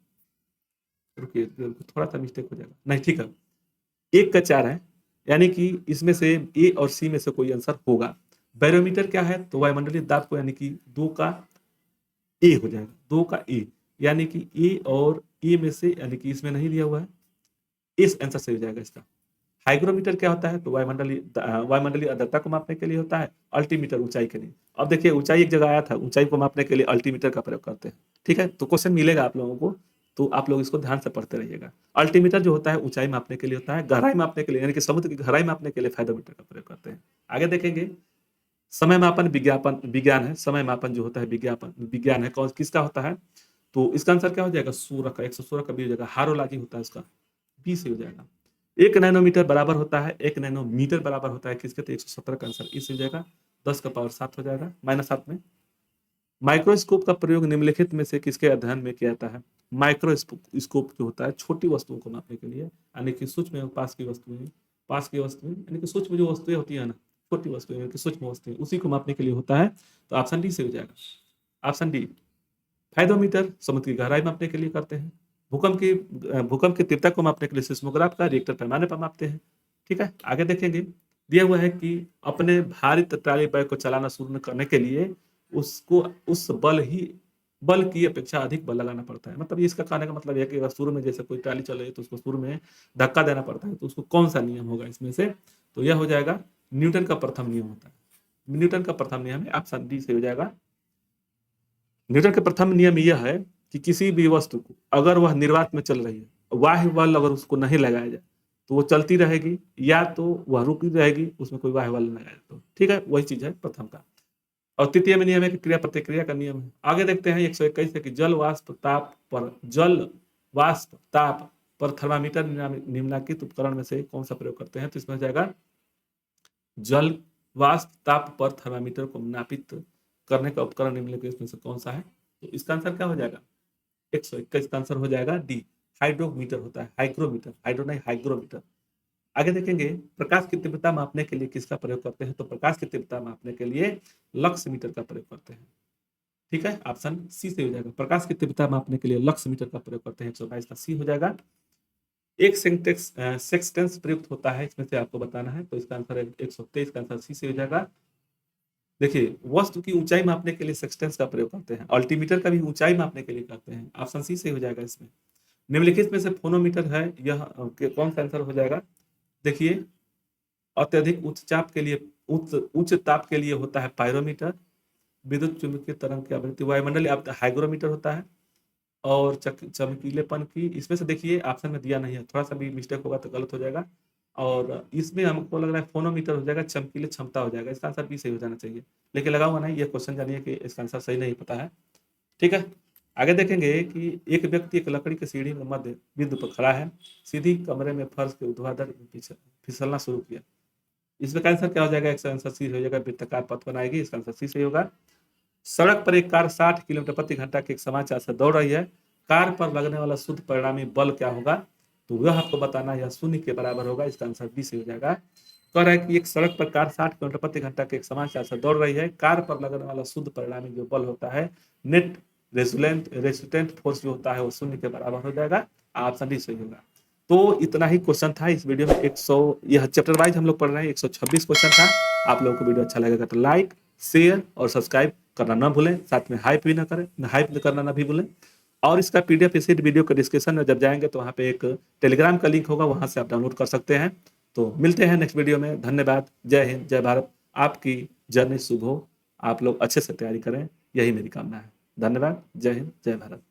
रुकिए थोड़ा सा मिस्टेक हो जाएगा, नहीं ठीक है, एक का 4 है, यानी कि इसमें से ए और सी में से कोई आंसर होगा। बैरोमीटर क्या है, तो वायुमंडलीय दाब को यानी कि 2 का ए हो जाएगा, 2 का ए, यानी कि ए और ए में से, यानी कि इसमें नहीं दिया हुआ है, इस आंसर से हो जाएगा इसका। हाइग्रोमीटर क्या होता है, तो वायुमंडलीय आर्द्रता को मापने के लिए होता है, अल्टीमीटर ऊंचाई के लिए। अब देखिए ऊंचाई एक जगह आया था, ऊंचाई को मापने के लिए अल्टीमीटर का प्रयोग करते हैं। ठीक है, तो क्वेश्चन मिलेगा आप लोगों को, तो आप लोग इसको ध्यान से पढ़ते रहिएगा। अल्टीमीटर जो होता है ऊंचाई मापने के लिए होता है, गहराई मापने के लिए यानी कि समुद्र की गहराई मापने के लिए फाइडोमीटर का प्रयोग करते हैं। आगे देखेंगे समय मापन विज्ञान है, समय मापन जो होता है विज्ञान है, कौन किसका होता है, तो इसका आंसर क्या हो जाएगा, सूर्य का, 116 का भी हो जाएगा, हारोलॉजी होता है उसका, बी से हो जाएगा। 1 नैनोमीटर बराबर होता है, 1 नैनोमीटर बराबर होता है किसके, तो 117 का आंसर इस हो जाएगा, 10 का पावर 7 हो जाएगा, -7 में। माइक्रोस्कोप का प्रयोग निम्नलिखित में से किसके अध्ययन में किया जाता है, माइक्रोस्कोप जो होता है छोटी वस्तुओं को मापने के लिए, यानी कि सूक्ष्म पास की वस्तुएं यानी कि सूक्ष्म जो वस्तुएं होती है ना, छोटी वस्तुएं यानी कि सूक्ष्म वस्तुएं, उसी को मापने के लिए होता है, तो ऑप्शन डी से हो जाएगा, ऑप्शन डी। फाइडोमीटर समुद्र की गहराई मापने के लिए करते हैं, भूकंप की तीव्रता को मापने के लिए सिस्मोग्राफ का रिएक्टर पैमाने पर मापते हैं। ठीक है, आगे देखेंगे, दिया हुआ है कि अपने भारित ट्राली बैग को चलाना शुरू करने के लिए उसको उस बल की अपेक्षा अधिक बल लगाना पड़ता है, मतलब ये इसका कहने का मतलब है कि अगर शुरू में जैसे कोई ट्राली चल रही है तो उसको शुरू में धक्का देना पड़ता है, तो उसको कौन सा नियम होगा इसमें से, तो यह हो जाएगा न्यूटन का प्रथम नियम होता है, न्यूटन का प्रथम नियम है, ऑप्शन डी से हो जाएगा। न्यूटन का प्रथम नियम यह है कि किसी भी वस्तु को अगर वह निर्वात में चल रही है, बाह्य बल अगर उसको नहीं लगाया जाए तो वो चलती रहेगी, या तो वह रुकी रहेगी, उसमें कोई बाह्य बल नहीं लगाया तो। ठीक है, वही चीज है प्रथम का। और तृतीय में नियम है कि क्रिया प्रतिक्रिया का नियम है। आगे देखते हैं 121 है कि जल वाष्प ताप पर थर्मामीटर निम्नलिखित उपकरण में से कौन सा प्रयोग करते हैं, तो इसमें जाएगा जल वाष्प ताप पर थर्मामीटर को नापित करने का उपकरण निम्नलिखित में से कौन सा है, तो इसका आंसर क्या हो जाएगा, 121 का आंसर हो जाएगा डी, हाइड्रोमीटर होता है, हाइग्रोमीटर, हाइड्रो नहीं हाइग्रोमीटर। आगे देखेंगे प्रकाश की तीव्रता मापने के लिए किसका प्रयोग करते हैं, तो प्रकाश की तीव्रता मापने के लिए लक्स मीटर का प्रयोग करते हैं। ठीक है, ऑप्शन सी से हो जाएगा, प्रकाश की तीव्रता मापने के लिए लक्स मीटर का प्रयोग करते हैं, 122 का सी हो जाएगा। एक सेक्सटेंस प्रयुक्त होता है, इसमें से आपको बताना है, तो इसका आंसर है 123 का आंसर सी से हो जाएगा। देखिए वस्तु की ऊंचाई मापने के लिए सेक्सटेंस का प्रयोग करते हैं, अल्टीमीटर का भी ऊंचाई मापने के लिए करते हैं, ऑप्शन सी से हो जाएगा इसमें। निम्नलिखित में से फोनोमीटर है, यह कौन सा आंसर हो जाएगा, देखिए अत्यधिक उच्च चाप के लिए उच्च ताप के लिए होता है पायरोमीटर, विद्युत चुंबकीय तरंग की आवृत्ति वायुमंडलीय हाइग्रोमीटर होता है, और चमकीलेपन की, इसमें से देखिए ऑप्शन में दिया नहीं है, थोड़ा सा भी मिस्टेक होगा तो गलत हो जाएगा, और इसमें हमको लग रहा है फोनोमीटर हो जाएगा, चमकीले क्षमता हो जाएगा, इसका आंसर भी सही हो जाना चाहिए, लेकिन लगा हुआ नहीं, ये क्वेश्चन जानिए कि इसका आंसर सही नहीं पता है। ठीक है, आगे देखेंगे कि एक व्यक्ति एक लकड़ी की सीढ़ी में मध्य बिंदु पर खड़ा है, सीधी कमरे में फर्श के ऊर्ध्वाधर फिसलना शुरू किया, इसमें का आंसर क्या हो जाएगा, इसका आंसर सी हो जाएगा, वृत्ताकार पथ बनाएगी, इसका आंसर सी सही होगा। सड़क पर एक कार 60 किलोमीटर प्रति घंटा के एक समाचार से दौड़ रही है, कार पर लगने वाला शुद्ध परिणामी बल क्या होगा, तो वह आपको बताना, यह शून्य के बराबर होगा। इसका आंसर बी से हो जाएगा। कह रहा है कि एक सड़क पर कार 60 किलोमीटर प्रति घंटा के एक समान चाल से दौड़ रही है। कार पर लगने वाला शुद्ध परिणामी जो बल होता है, नेट रेजिस्टेंट फोर्स जो होता है, वो शून्य के बराबर हो जाएगा। ऑप्शन डी सही होगा। तो इतना ही क्वेश्चन था इस वीडियो में। 100, यह चैप्टर वाइज हम लोग पढ़ रहे हैं, 126 क्वेश्चन था। आप लोगों को वीडियो अच्छा लगेगा तो लाइक, शेयर और सब्सक्राइब करना ना भूलें। साथ में हाइप भी ना करें, हाइप करना ना भी भूलें। और इसका पीडीएफ इसी वीडियो के डिस्क्रिप्शन में जब जाएंगे तो वहाँ पे एक टेलीग्राम का लिंक होगा, वहाँ से आप डाउनलोड कर सकते हैं। तो मिलते हैं नेक्स्ट वीडियो में। धन्यवाद। जय हिंद, जय भारत। आपकी जर्नी शुभ हो, आप लोग अच्छे से तैयारी करें, यही मेरी कामना है। धन्यवाद। जय हिंद, जय भारत।